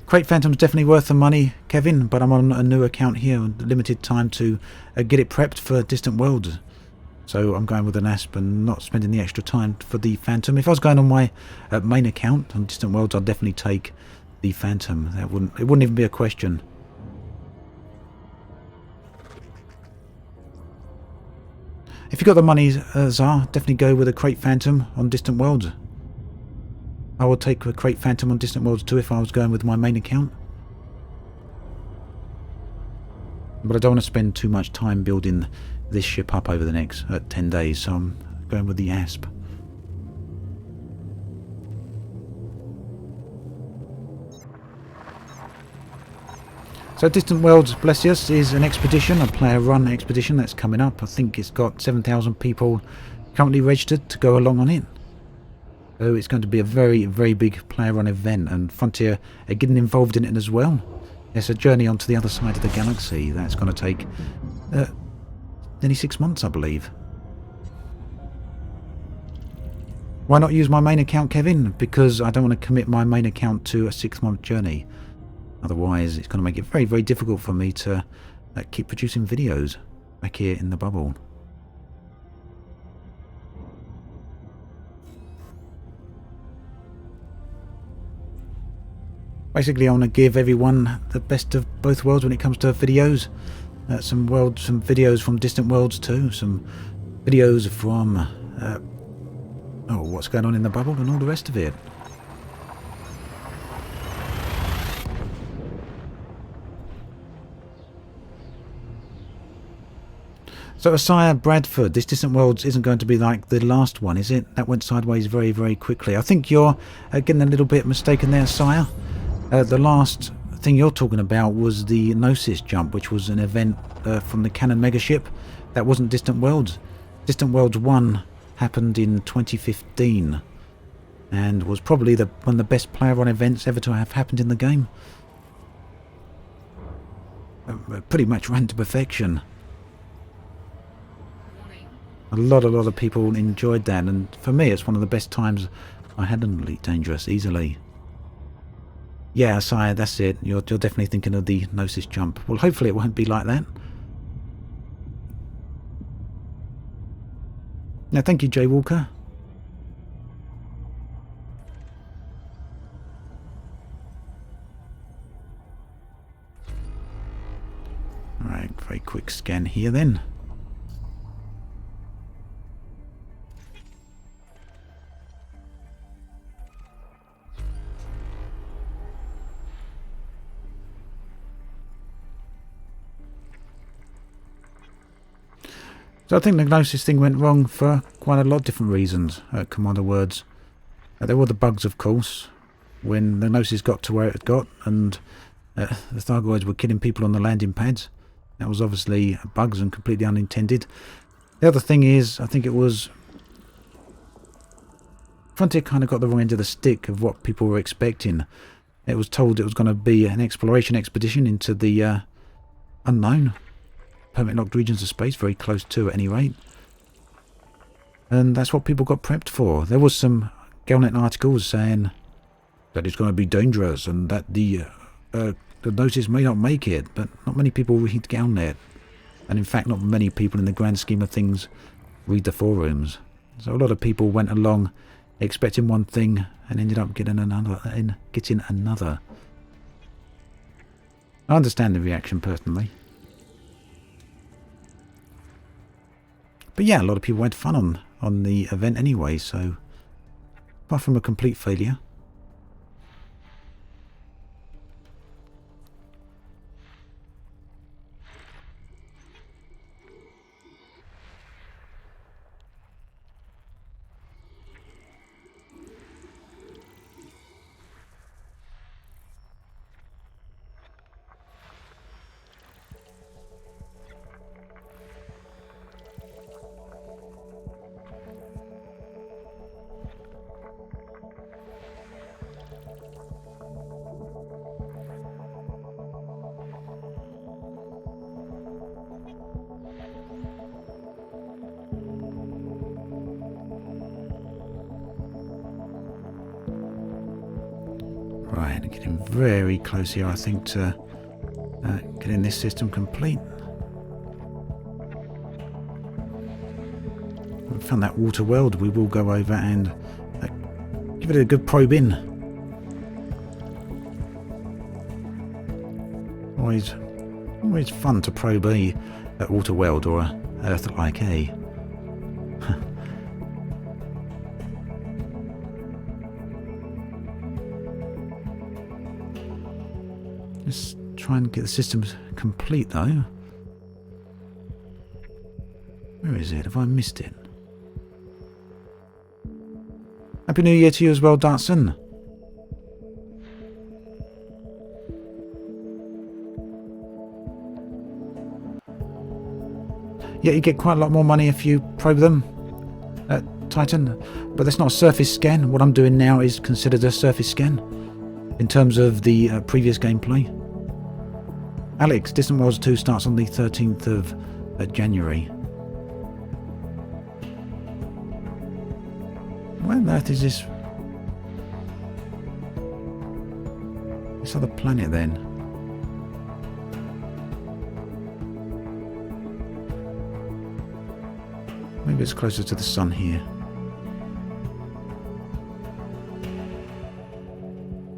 Crate Phantom's definitely worth the money, Kevin, but I'm on a new account here with limited time to get it prepped for Distant Worlds. So I'm going with an Asp and not spending the extra time for the Phantom. If I was going on my main account on Distant Worlds, I'd definitely take the Phantom. It wouldn't even be a question. If you've got the money, Zar, definitely go with a Crate Phantom on Distant Worlds. I would take a Crate Phantom on Distant Worlds too if I was going with my main account. But I don't want to spend too much time building this ship up over the next 10 days, so I'm going with the Asp. So Distant Worlds, bless us, is an expedition, a player-run expedition that's coming up. I think it's got 7,000 people currently registered to go along on it. So it's going to be a very, very big player-run event, and Frontier are getting involved in it as well. It's a journey onto the other side of the galaxy that's going to take nearly 6 months, I believe. Why not use my main account, Kevin? Because I don't want to commit my main account to a 6-month journey. Otherwise, it's going to make it very, very difficult for me to keep producing videos back here in the bubble. Basically, I want to give everyone the best of both worlds when it comes to videos. Some videos from Distant Worlds too. Some videos from what's going on in the bubble and all the rest of it. So, Sire Bradford, this Distant Worlds isn't going to be like the last one, is it? That went sideways very, very quickly. I think you're getting a little bit mistaken there, Sire. The last thing you're talking about was the Gnosis jump, which was an event from the Cannon Megaship. That wasn't Distant Worlds. Distant Worlds 1 happened in 2015 and was probably one of the best player-run events ever to have happened in the game. Pretty much ran to perfection. A lot of people enjoyed that, and for me it's one of the best times I had on Elite Dangerous, easily. Yeah, Sire, that's it. You're definitely thinking of the Gnosis jump. Well, hopefully it won't be like that. Now, thank you, Jay Walker. Alright, very quick scan here then. So I think the Gnosis thing went wrong for quite a lot of different reasons, Commander Words. There were the bugs, of course, when the Gnosis got to where it got, and the Thargoids were killing people on the landing pads. That was obviously bugs and completely unintended. The other thing is, I think it was... Frontier kind of got the wrong end of the stick of what people were expecting. It was told it was going to be an exploration expedition into the unknown. Permanent locked regions of space, very close to at any rate. And that's what people got prepped for. There was some Galnet articles saying that it's going to be dangerous and that the Gnosis may not make it, but not many people read Galnet. And in fact, not many people in the grand scheme of things read the forums. So a lot of people went along expecting one thing and ended up getting another. I understand the reaction personally. But yeah, a lot of people had fun on the event anyway, so apart from a complete failure. Right, getting very close here, I think, to getting this system complete. We found that water world. We will go over and give it a good probe in. Always fun to probe a water world or a Earth-like, eh? Let's try and get the systems complete, though. Where is it? Have I missed it? Happy New Year to you as well, Dartson. Yeah, you get quite a lot more money if you probe them at Titan, but that's not a surface scan. What I'm doing now is considered a surface scan in terms of the previous gameplay. Alex, Distant Worlds 2 starts on the 13th of January. Where on earth is this other planet then? Maybe it's closer to the sun here.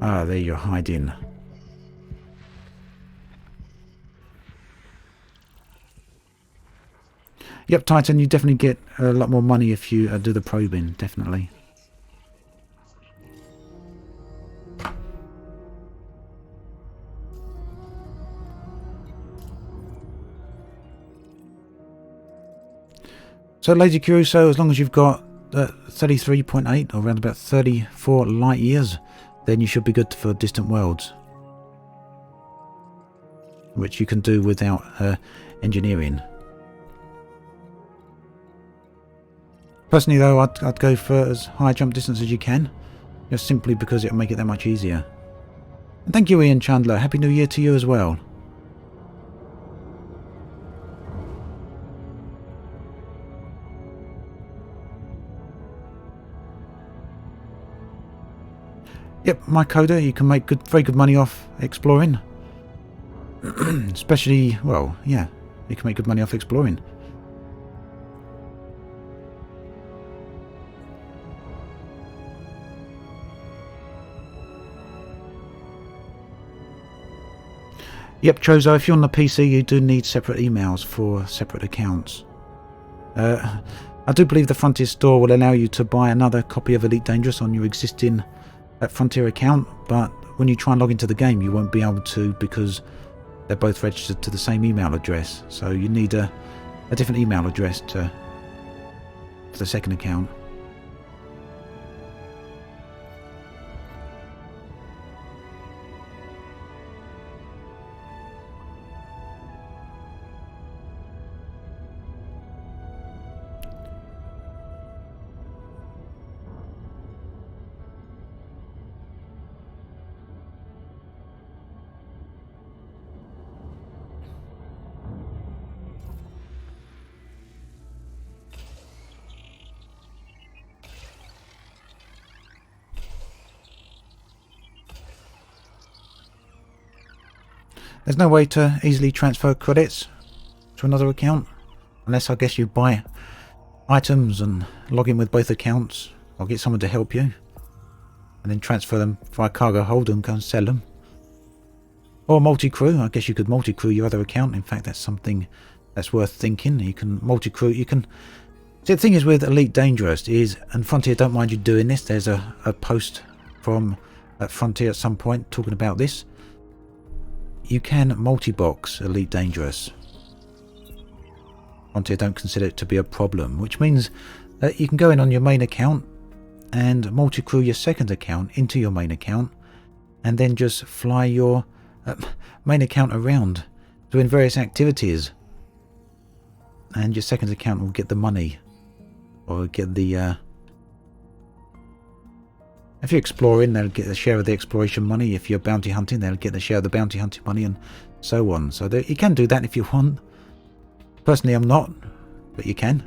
Ah, there you're hiding. Yep, Titan, you definitely get a lot more money if you do the probing, definitely. So, Lazy Crusoe, as long as you've got 33.8 or around about 34 light years, then you should be good for Distant Worlds, which you can do without engineering. Personally, though, I'd go for as high a jump distance as you can, just simply because it'll make it that much easier. And thank you, Ian Chandler. Happy New Year to you as well. Yep, my coder, you can make very good money off exploring. Especially, well, yeah, you can make good money off exploring. Yep, Chozo, if you're on the PC, you do need separate emails for separate accounts. I do believe the Frontier store will allow you to buy another copy of Elite Dangerous on your existing Frontier account, but when you try and log into the game, you won't be able to because they're both registered to the same email address. So you need a different email address for the second account. There's no way to easily transfer credits to another account, unless I guess you buy items and log in with both accounts, or get someone to help you, and then transfer them via cargo hold and go and sell them. Or multi-crew, I guess you could multi-crew your other account. In fact, that's something that's worth thinking. You can multi-crew, you can... See, the thing is with Elite Dangerous is, and Frontier don't mind you doing this, there's a post from Frontier at some point talking about this. You can multi-box Elite Dangerous. Frontier don't consider it to be a problem, which means that you can go in on your main account and multi-crew your second account into your main account, and then just fly your main account around doing various activities, and your second account will get the money, or get the if you're exploring, they'll get a share of the exploration money. If you're bounty hunting, they'll get a share of the bounty hunting money, and so on. So you can do that if you want. Personally, I'm not, but you can.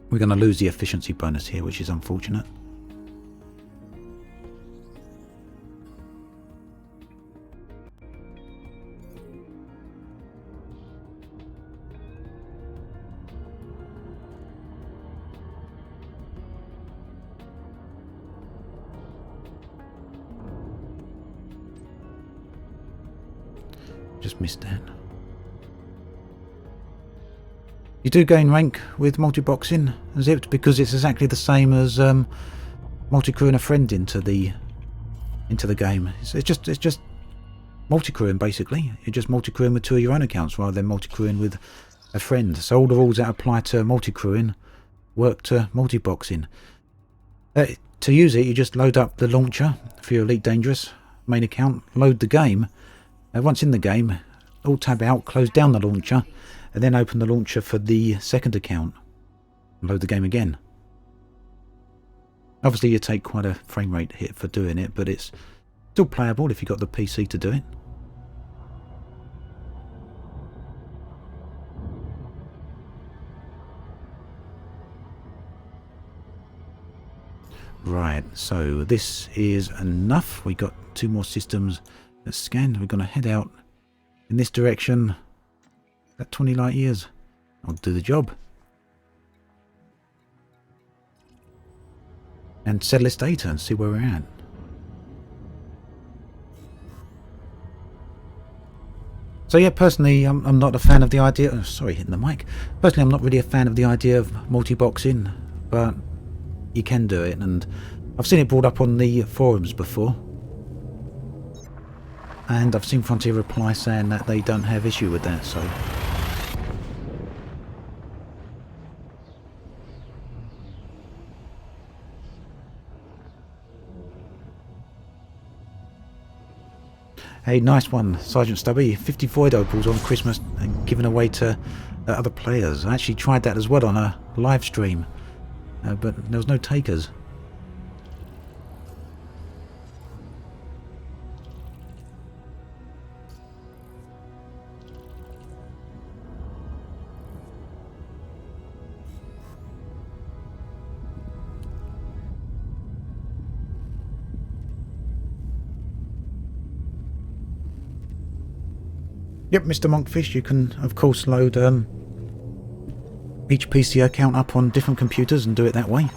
We're going to lose the efficiency bonus here, which is unfortunate. Just missed that. You do gain rank with multi-boxing Zipped because it's exactly the same as multi-crewing a friend into the game. It's just multi-crewing basically. You're just multi-crewing with two of your own accounts rather than multi-crewing with a friend. So all the rules that apply to multi-crewing work to multi-boxing. To use it, you just load up the launcher for your Elite Dangerous main account, load the game. Once in the game, Alt tab out, close down the launcher, and then open the launcher for the second account. Load the game again. Obviously you take quite a frame rate hit for doing it, but it's still playable if you've got the PC to do it. Right, so this is enough. We got 2 more systems scanned. We're going to head out in this direction at 20 light years. I'll do the job. And settle this data and see where we're at. So yeah, personally, I'm not a fan of the idea. Oh, sorry, hitting the mic. Personally, I'm not really a fan of the idea of multi-boxing, but you can do it, and I've seen it brought up on the forums before. And I've seen Frontier reply saying that they don't have issue with that, so... Hey, nice one, Sergeant Stubby. 50 void opals on Christmas and given away to other players. I actually tried that as well on a live stream, but there was no takers. Yep, Mr. Monkfish, you can of course load each PC account up on different computers and do it that way.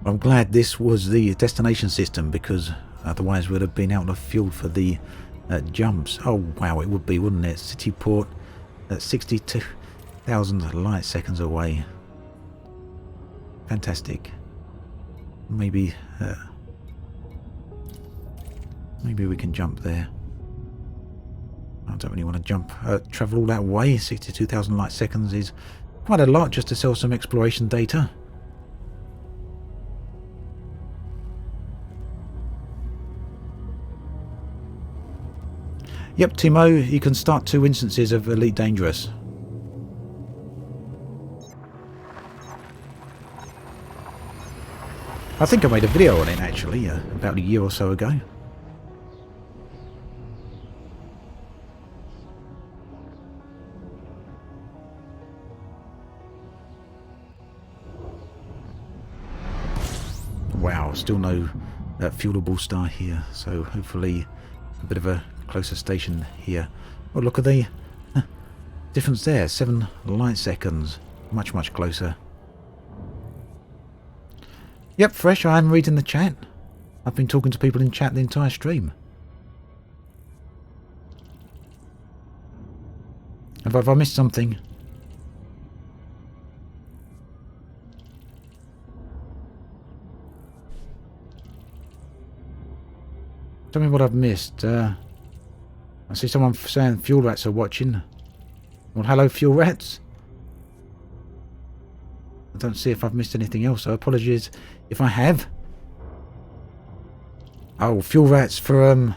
I'm glad this was the destination system, because otherwise we'd have been out of fuel for the jumps. Oh wow, it would be, wouldn't it? City port at 62,000 light seconds away. Fantastic. Maybe we can jump there. I don't really want to jump, travel all that way. 62,000 light seconds is quite a lot just to sell some exploration data. Yep, Timo, you can start 2 instances of Elite Dangerous. I think I made a video on it actually, about a year or so ago. Wow, still no fuelable star here, so hopefully a bit of a closer station here. Oh, look at the difference there, 7 light seconds, much closer. Yep, Fresh, I am reading the chat. I've been talking to people in chat the entire stream. Have I missed something? Tell me what I've missed. I see someone saying fuel rats are watching. Well, hello, fuel rats. I don't see if I've missed anything else, so apologies if I have. Oh, fuel rats for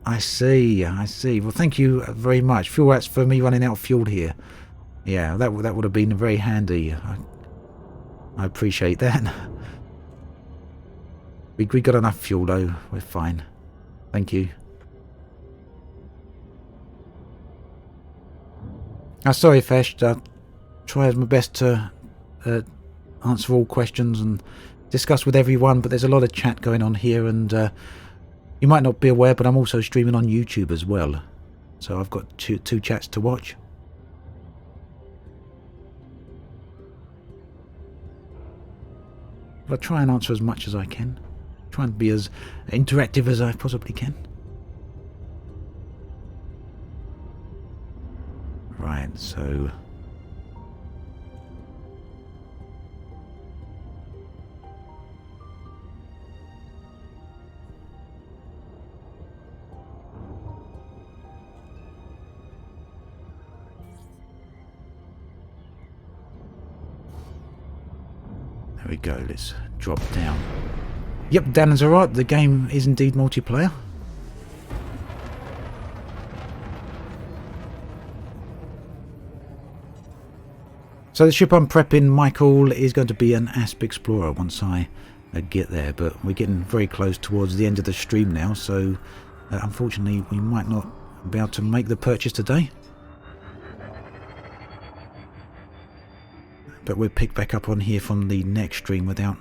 I see. Well, thank you very much, fuel rats, for me running out of fuel here. Yeah, that would have been very handy. I appreciate that. We got enough fuel though. We're fine. Thank you. Sorry, Fesh. I'll try my best to answer all questions and discuss with everyone, but there's a lot of chat going on here, and you might not be aware, but I'm also streaming on YouTube as well. So I've got two chats to watch. I'll try and answer as much as I can. Try and be as interactive as I possibly can. Right, so... we go, let's drop down. Yep, Dannon's alright, the game is indeed multiplayer. So the ship I'm prepping, Michael, is going to be an Asp Explorer once I get there, but we're getting very close towards the end of the stream now, so unfortunately we might not be able to make the purchase today. But we'll pick back up on here from the next stream without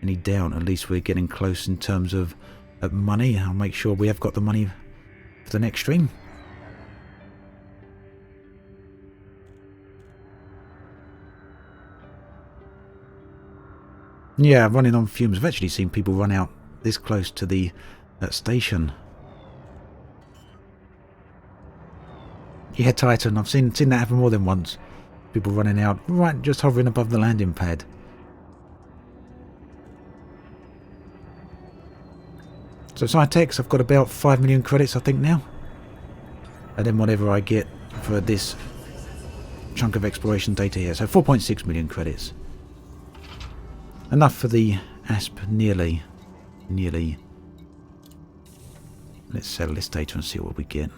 any doubt. At least we're getting close in terms of money. I'll make sure we have got the money for the next stream. Yeah, running on fumes. I've actually seen people run out this close to the station. Yeah, Titan. I've seen that happen more than once. People running out, right, just hovering above the landing pad. So Cytex, I've got about 5 million credits, I think, now. And then whatever I get for this chunk of exploration data here. So 4.6 million credits. Enough for the Asp, nearly. Let's sell this data and see what we get.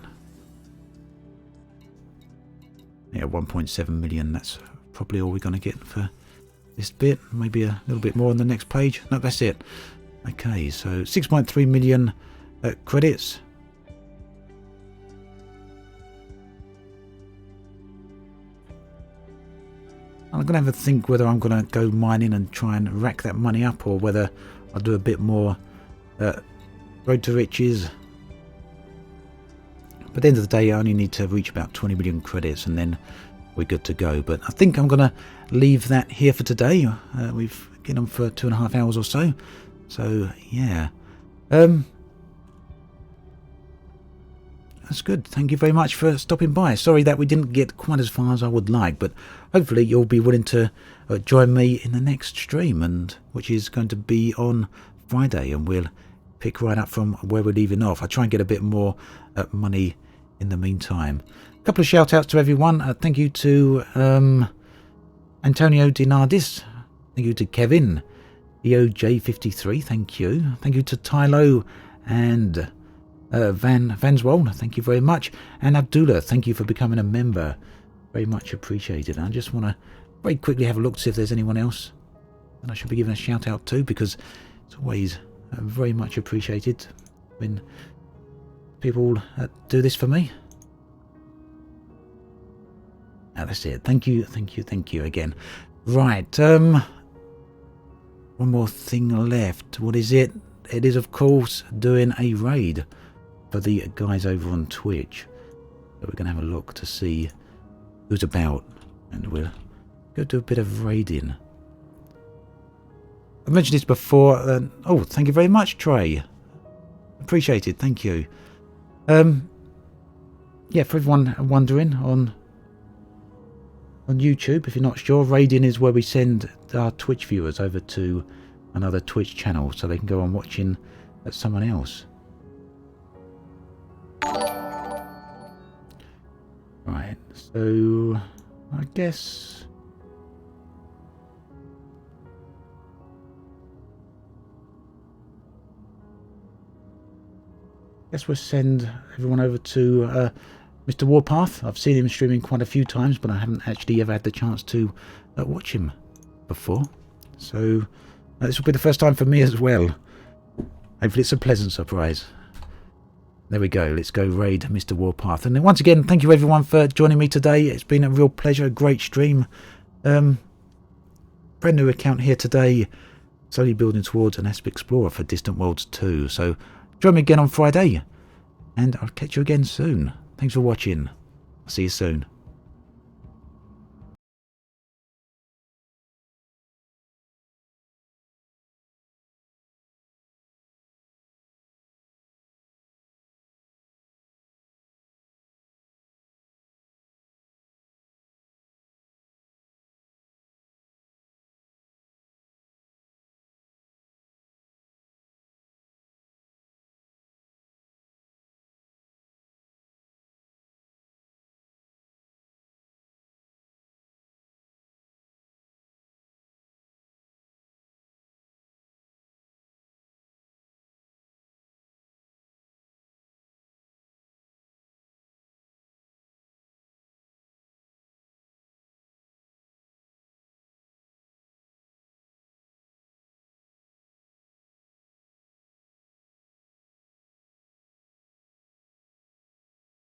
Yeah, 1.7 million, that's probably all we're going to get for this bit. Maybe a little bit more on the next page. No, that's it. Okay, so 6.3 million credits. I'm going to have a think whether I'm going to go mining and try and rack that money up, or whether I'll do a bit more Road to Riches. But at the end of the day, I only need to reach about 20 million credits and then we're good to go. But I think I'm going to leave that here for today. We've been on for 2.5 hours or so. So, yeah. That's good. Thank you very much for stopping by. Sorry that we didn't get quite as far as I would like, but hopefully you'll be willing to join me in the next stream, and which is going to be on Friday, and we'll pick right up from where we're leaving off. I'll try and get a bit more money in the meantime. A couple of shout outs to everyone. Thank you to Antonio Dinardis. Thank you to Kevin. EOJ53, thank you. Thank you to Tylo and Vanswold, thank you very much. And Abdullah, thank you for becoming a member. Very much appreciated. I just want to very quickly have a look to see if there's anyone else that I should be giving a shout out to, because it's always very much appreciated when people do this for me. Now that's it. Thank you again. Right, one more thing left. What is it? It is, of course, doing a raid for the guys over on Twitch. So we're going to have a look to see who's about, and we'll go do a bit of raiding. I mentioned this before. Oh, thank you very much, Trey. Appreciated. Thank you. Yeah, for everyone wondering on YouTube, if you're not sure, raiding is where we send our Twitch viewers over to another Twitch channel so they can go on watching at someone else. Right, so I guess we'll send everyone over to Mr. Warpath. I've seen him streaming quite a few times, but I haven't actually ever had the chance to watch him before. So this will be the first time for me as well. Hopefully it's a pleasant surprise. There we go. Let's go raid Mr. Warpath. And then once again, thank you everyone for joining me today. It's been a real pleasure, a great stream. Brand new account here today. Slowly building towards an Asp Explorer for Distant Worlds 2. So join me again on Friday. And I'll catch you again soon. Thanks for watching. I'll see you soon.